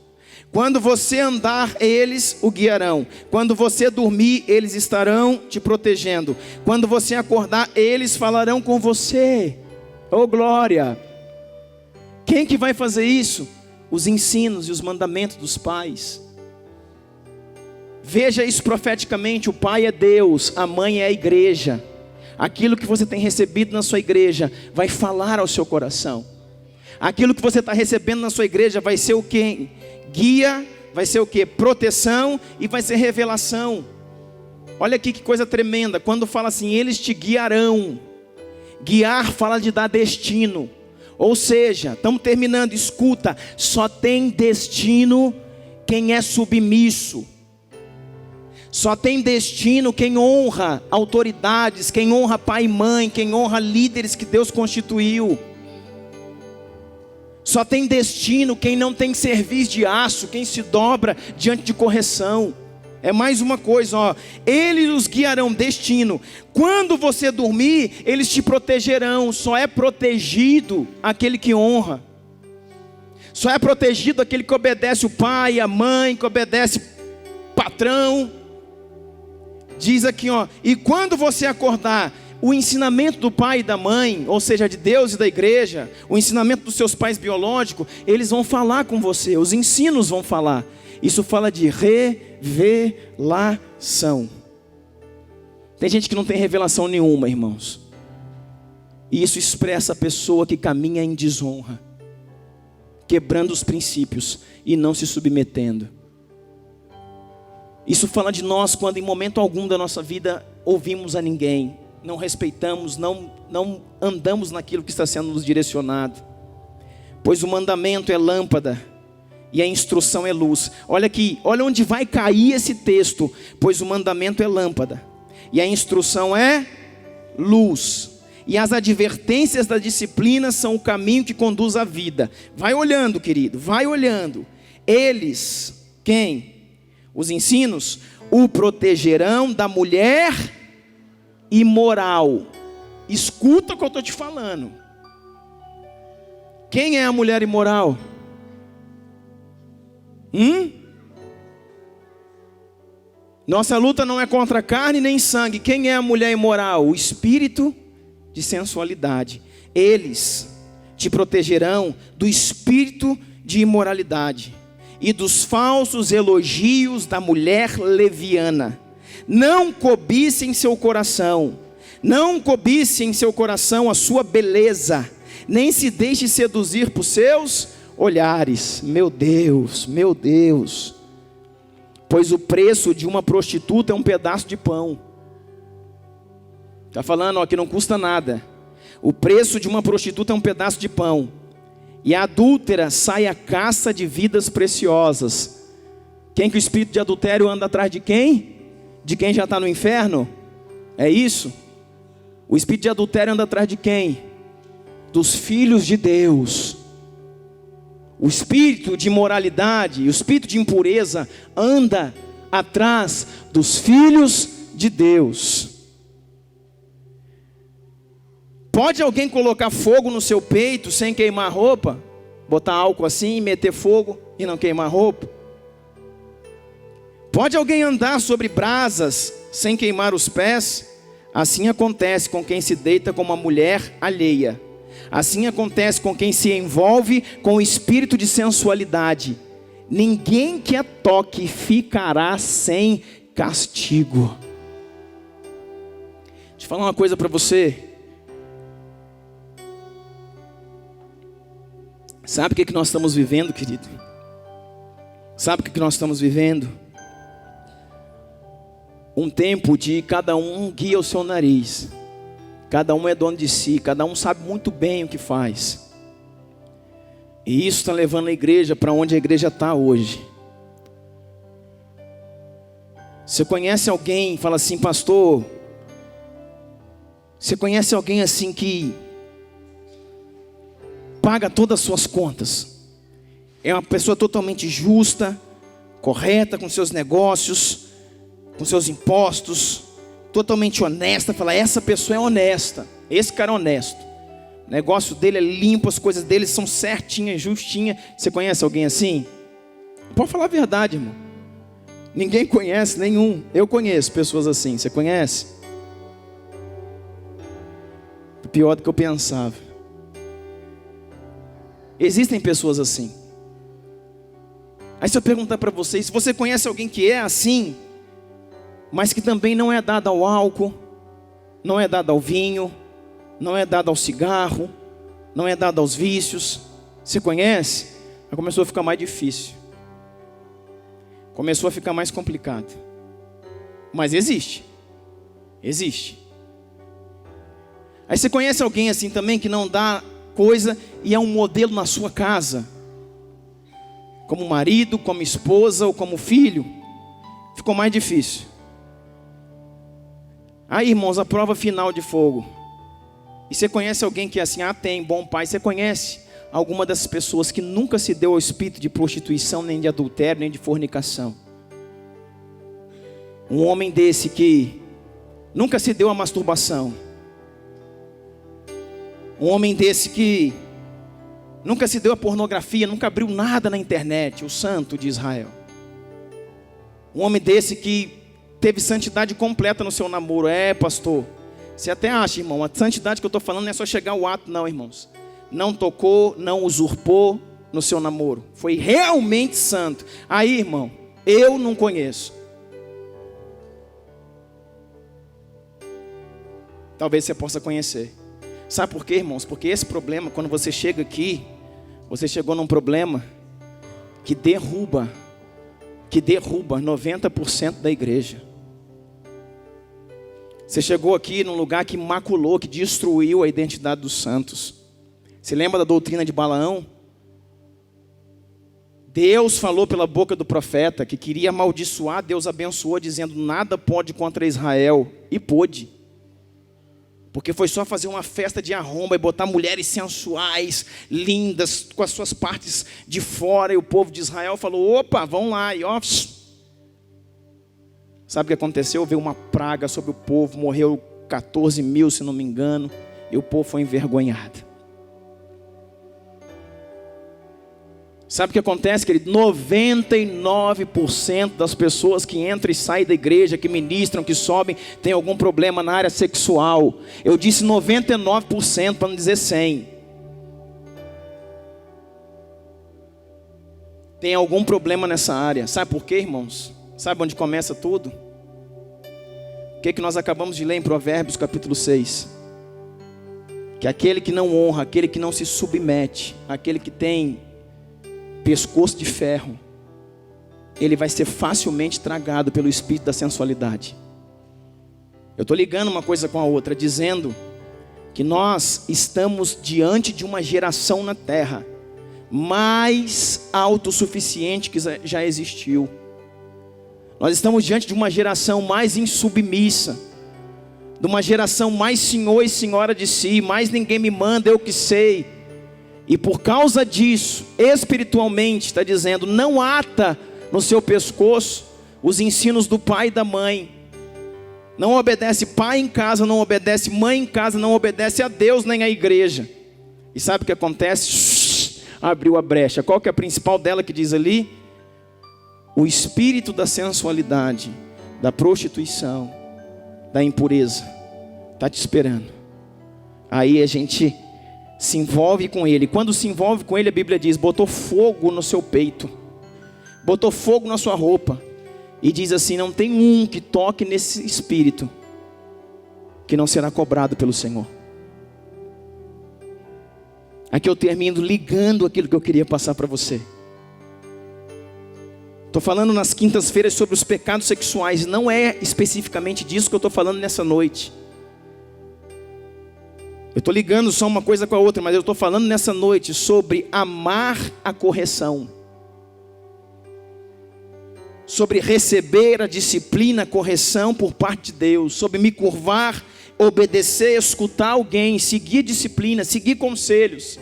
Quando você andar, eles o guiarão. Quando você dormir, eles estarão te protegendo. Quando você acordar, eles falarão com você. Oh glória! Quem que vai fazer isso? Os ensinos e os mandamentos dos pais. Veja isso profeticamente, o pai é Deus, a mãe é a igreja. Aquilo que você tem recebido na sua igreja vai falar ao seu coração. Aquilo que você está recebendo na sua igreja vai ser o quê? Guia, vai ser o quê? Proteção e vai ser revelação. Olha aqui que coisa tremenda, quando fala assim, eles te guiarão. Guiar fala de dar destino. Ou seja, estamos terminando, escuta, só tem destino quem é submisso. Só tem destino quem honra autoridades, quem honra pai e mãe, quem honra líderes que Deus constituiu. Só tem destino quem não tem cerviz de aço, quem se dobra diante de correção. É mais uma coisa, ó. Eles os guiarão, destino. Quando você dormir, eles te protegerão. Só é protegido aquele que honra. Só é protegido aquele que obedece o pai, a mãe, que obedece o patrão. Diz aqui, ó. E quando você acordar, o ensinamento do pai e da mãe, ou seja, de Deus e da igreja, o ensinamento dos seus pais biológicos, eles vão falar com você. Os ensinos vão falar. Isso fala de revelação. Tem gente que não tem revelação nenhuma, irmãos. E isso expressa a pessoa que caminha em desonra, quebrando os princípios e não se submetendo. Isso fala de nós quando em momento algum da nossa vida ouvimos a ninguém, não respeitamos, não andamos naquilo que está sendo nos direcionado. Pois o mandamento é lâmpada e a instrução é luz. Olha aqui, olha onde vai cair esse texto. Pois o mandamento é lâmpada e a instrução é luz. E as advertências da disciplina são o caminho que conduz à vida. Vai olhando, querido, vai olhando. Eles, quem? Os ensinos, o protegerão da mulher imoral. Escuta o que eu estou te falando. Quem é a mulher imoral? Nossa luta não é contra carne nem sangue. Quem é a mulher imoral? O espírito de sensualidade. Eles te protegerão do espírito de imoralidade e dos falsos elogios da mulher leviana. Não cobice em seu coração, não cobice em seu coração a sua beleza, nem se deixe seduzir por seus olhares. Meu Deus, meu Deus. Pois o preço de uma prostituta é um pedaço de pão. Está falando, ó, que não custa nada. O preço de uma prostituta é um pedaço de pão. E a adúltera sai à caça de vidas preciosas. Quem que o espírito de adultério anda atrás de quem? De quem já está no inferno? É isso? O espírito de adultério anda atrás de quem? Dos filhos de Deus. O espírito de imoralidade, o espírito de impureza anda atrás dos filhos de Deus. Pode alguém colocar fogo no seu peito sem queimar a roupa? Botar álcool assim, meter fogo e não queimar a roupa? Pode alguém andar sobre brasas sem queimar os pés? Assim acontece com quem se deita com uma mulher alheia. Assim acontece com quem se envolve com o espírito de sensualidade. Ninguém que a toque ficará sem castigo. Deixa eu falar uma coisa para você. Sabe o que nós estamos vivendo, querido? Sabe o que nós estamos vivendo? Um tempo de cada um guia o seu nariz. Cada um é dono de si. Cada um sabe muito bem o que faz. E isso está levando a igreja para onde a igreja está hoje. Você conhece alguém, fala assim, pastor, você conhece alguém assim que paga todas as suas contas? É uma pessoa totalmente justa, correta com seus negócios, com seus impostos, totalmente honesta. Fala, essa pessoa é honesta, esse cara é honesto. O negócio dele é limpo, as coisas dele são certinhas, justinhas. Você conhece alguém assim? Pode falar a verdade, irmão. Ninguém conhece, nenhum. Eu conheço pessoas assim, você conhece? Pior do que eu pensava. Existem pessoas assim. Aí se eu perguntar para vocês, se você conhece alguém que é assim, mas que também não é dado ao álcool, não é dado ao vinho, não é dado ao cigarro, não é dado aos vícios, você conhece? Aí começou a ficar mais difícil. Começou a ficar mais complicado. Mas existe. Existe. Aí você conhece alguém assim também que não dá coisa e é um modelo na sua casa? Como marido, como esposa ou como filho? Ficou mais difícil. Aí, irmãos, a prova final de fogo. E você conhece alguém que é assim, tem bom pai? Você conhece alguma dessas pessoas que nunca se deu ao espírito de prostituição, nem de adultério, nem de fornicação? Um homem desse que nunca se deu à masturbação. Um homem desse que nunca se deu à pornografia, nunca abriu nada na internet, o santo de Israel. Um homem desse que teve santidade completa no seu namoro. Pastor, você até acha, irmão, a santidade que eu estou falando não é só chegar ao ato, não, irmãos. Não tocou, não usurpou no seu namoro. Foi realmente santo. Aí, irmão, eu não conheço. Talvez você possa conhecer. Sabe por quê, irmãos? Porque esse problema, quando você chega aqui, você chegou num problema que derruba 90% da igreja. Você chegou aqui num lugar que maculou, que destruiu a identidade dos santos. Você lembra da doutrina de Balaão? Deus falou pela boca do profeta que queria amaldiçoar, Deus abençoou, dizendo, nada pode contra Israel. E pôde. Porque foi só fazer uma festa de arromba e botar mulheres sensuais, lindas, com as suas partes de fora. E o povo de Israel falou, opa, vão lá. E ó, sabe o que aconteceu? Veio uma praga sobre o povo, morreu 14 mil, se não me engano. E o povo foi envergonhado. Sabe o que acontece, querido? 99% das pessoas que entram e saem da igreja, que ministram, que sobem, tem algum problema na área sexual. Eu disse 99% para não dizer 100%. Tem algum problema nessa área. Sabe por quê, irmãos? Sabe onde começa tudo? O que nós acabamos de ler em Provérbios capítulo 6? Que aquele que não honra, aquele que não se submete, aquele que tem pescoço de ferro, ele vai ser facilmente tragado pelo espírito da sensualidade. Eu estou ligando uma coisa com a outra, dizendo que nós estamos diante de uma geração na terra mais autossuficiente que já existiu. Nós estamos diante de uma geração mais insubmissa, de uma geração mais senhor e senhora de si, mais ninguém me manda, eu que sei. E por causa disso, espiritualmente, está dizendo, não ata no seu pescoço os ensinos do pai e da mãe. Não obedece pai em casa, não obedece mãe em casa, não obedece a Deus nem à igreja. E sabe o que acontece? Abriu a brecha. Qual que é a principal dela que diz ali? O espírito da sensualidade, da prostituição, da impureza, está te esperando. Aí a gente se envolve com ele. Quando se envolve com ele, a Bíblia diz, botou fogo no seu peito, botou fogo na sua roupa, e diz assim, não tem um que toque nesse espírito, que não será cobrado pelo Senhor. Aqui eu termino ligando aquilo que eu queria passar para você. Estou falando nas quintas-feiras sobre os pecados sexuais. Não é especificamente disso que eu estou falando nessa noite. Eu estou ligando só uma coisa com a outra, mas eu estou falando nessa noite sobre amar a correção, sobre receber a disciplina, a correção por parte de Deus, sobre me curvar, obedecer, escutar alguém, seguir disciplina, seguir conselhos,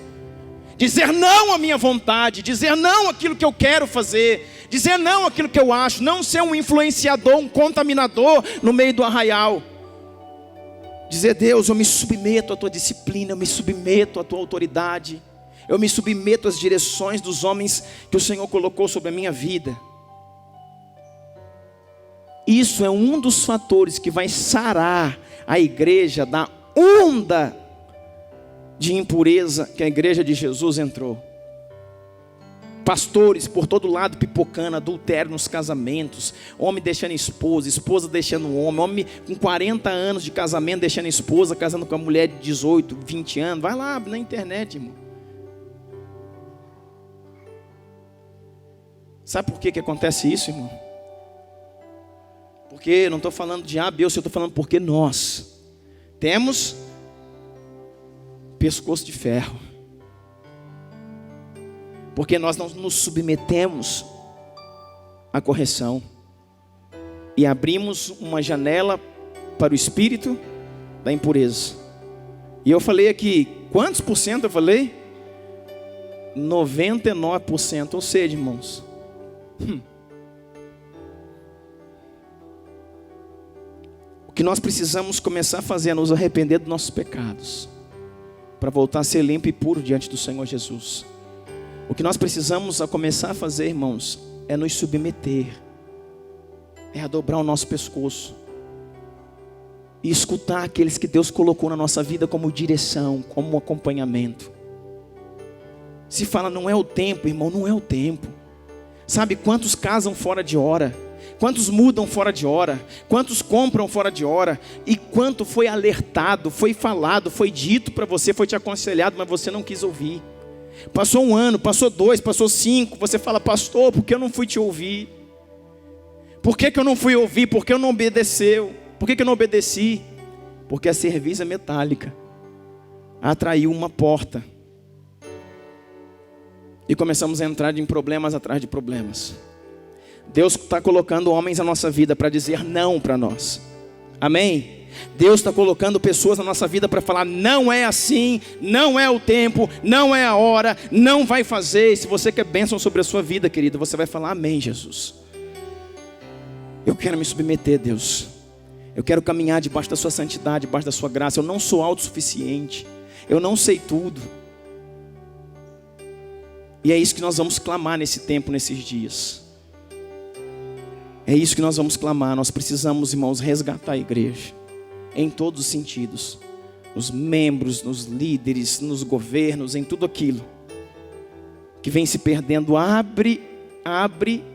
dizer não à minha vontade, dizer não àquilo que eu quero fazer, dizer não àquilo que eu acho, não ser um influenciador, um contaminador no meio do arraial. Dizer, Deus, eu me submeto à tua disciplina, eu me submeto à tua autoridade, eu me submeto às direções dos homens que o Senhor colocou sobre a minha vida. Isso é um dos fatores que vai sarar a igreja da onda de impureza que a igreja de Jesus entrou. Pastores por todo lado pipocando, adultério nos casamentos, homem deixando esposa, esposa deixando homem, homem com 40 anos de casamento deixando esposa, casando com a mulher de 18, 20 anos. Vai lá na internet, irmão. Sabe por que acontece isso, irmão? Porque eu não estou falando de A, B ou C, eu estou falando porque nós temos pescoço de ferro. Porque nós não nos submetemos à correção e abrimos uma janela para o espírito da impureza. E eu falei aqui, quantos por cento eu falei? 99%, ou seja, irmãos, o que nós precisamos começar a fazer é nos arrepender dos nossos pecados, para voltar a ser limpo e puro diante do Senhor Jesus. O que nós precisamos começar a fazer, irmãos, é nos submeter, é a dobrar o nosso pescoço e escutar aqueles que Deus colocou na nossa vida como direção, como acompanhamento. Se fala, não é o tempo, irmão, não é o tempo. Sabe quantos casam fora de hora? Quantos mudam fora de hora? Quantos compram fora de hora? E quanto foi alertado, foi falado, foi dito para você, foi te aconselhado, mas você não quis ouvir. Passou 1 ano, passou 2, passou 5. Você fala, pastor, por que eu não fui te ouvir? Por que eu não fui ouvir? Por que eu não obedeceu? Por que eu não obedeci? Porque a cerviz metálica atraiu uma porta. E começamos a entrar em problemas atrás de problemas. Deus está colocando homens na nossa vida para dizer não para nós. Amém? Deus está colocando pessoas na nossa vida para falar, não é assim, não é o tempo, não é a hora, não vai fazer. E se você quer bênção sobre a sua vida, querido, você vai falar, amém, Jesus. Eu quero me submeter, Deus. Eu quero caminhar debaixo da sua santidade, debaixo da sua graça. Eu não sou autossuficiente, eu não sei tudo. E é isso que nós vamos clamar nesse tempo, nesses dias. É isso que nós vamos clamar. Nós precisamos, irmãos, resgatar a igreja em todos os sentidos, nos membros, nos líderes, nos governos, em tudo aquilo que vem se perdendo. Abre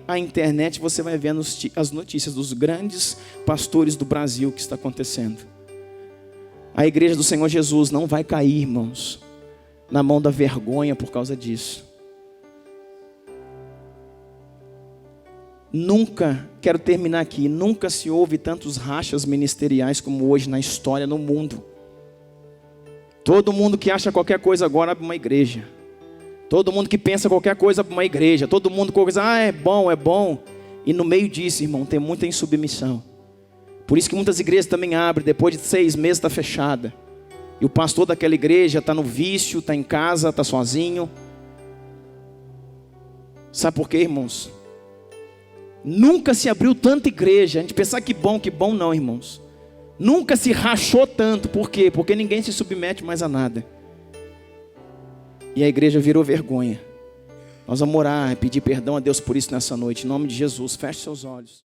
a internet, você vai ver as notícias dos grandes pastores do Brasil que está acontecendo. A igreja do Senhor Jesus não vai cair, irmãos, na mão da vergonha por causa disso. Nunca, quero terminar aqui, nunca se houve tantos rachas ministeriais como hoje na história, no mundo. Todo mundo que acha qualquer coisa agora abre uma igreja. Todo mundo que pensa qualquer coisa abre uma igreja. Todo mundo que diz, é bom. E no meio disso, irmão, tem muita insubmissão. Por isso que muitas igrejas também abrem, depois de 6 meses está fechada. E o pastor daquela igreja está no vício, está em casa, está sozinho. Sabe por quê, irmãos? Nunca se abriu tanta igreja. A gente pensar que bom não, irmãos. Nunca se rachou tanto. Por quê? Porque ninguém se submete mais a nada. E a igreja virou vergonha. Nós vamos orar e pedir perdão a Deus por isso nessa noite. Em nome de Jesus, feche seus olhos.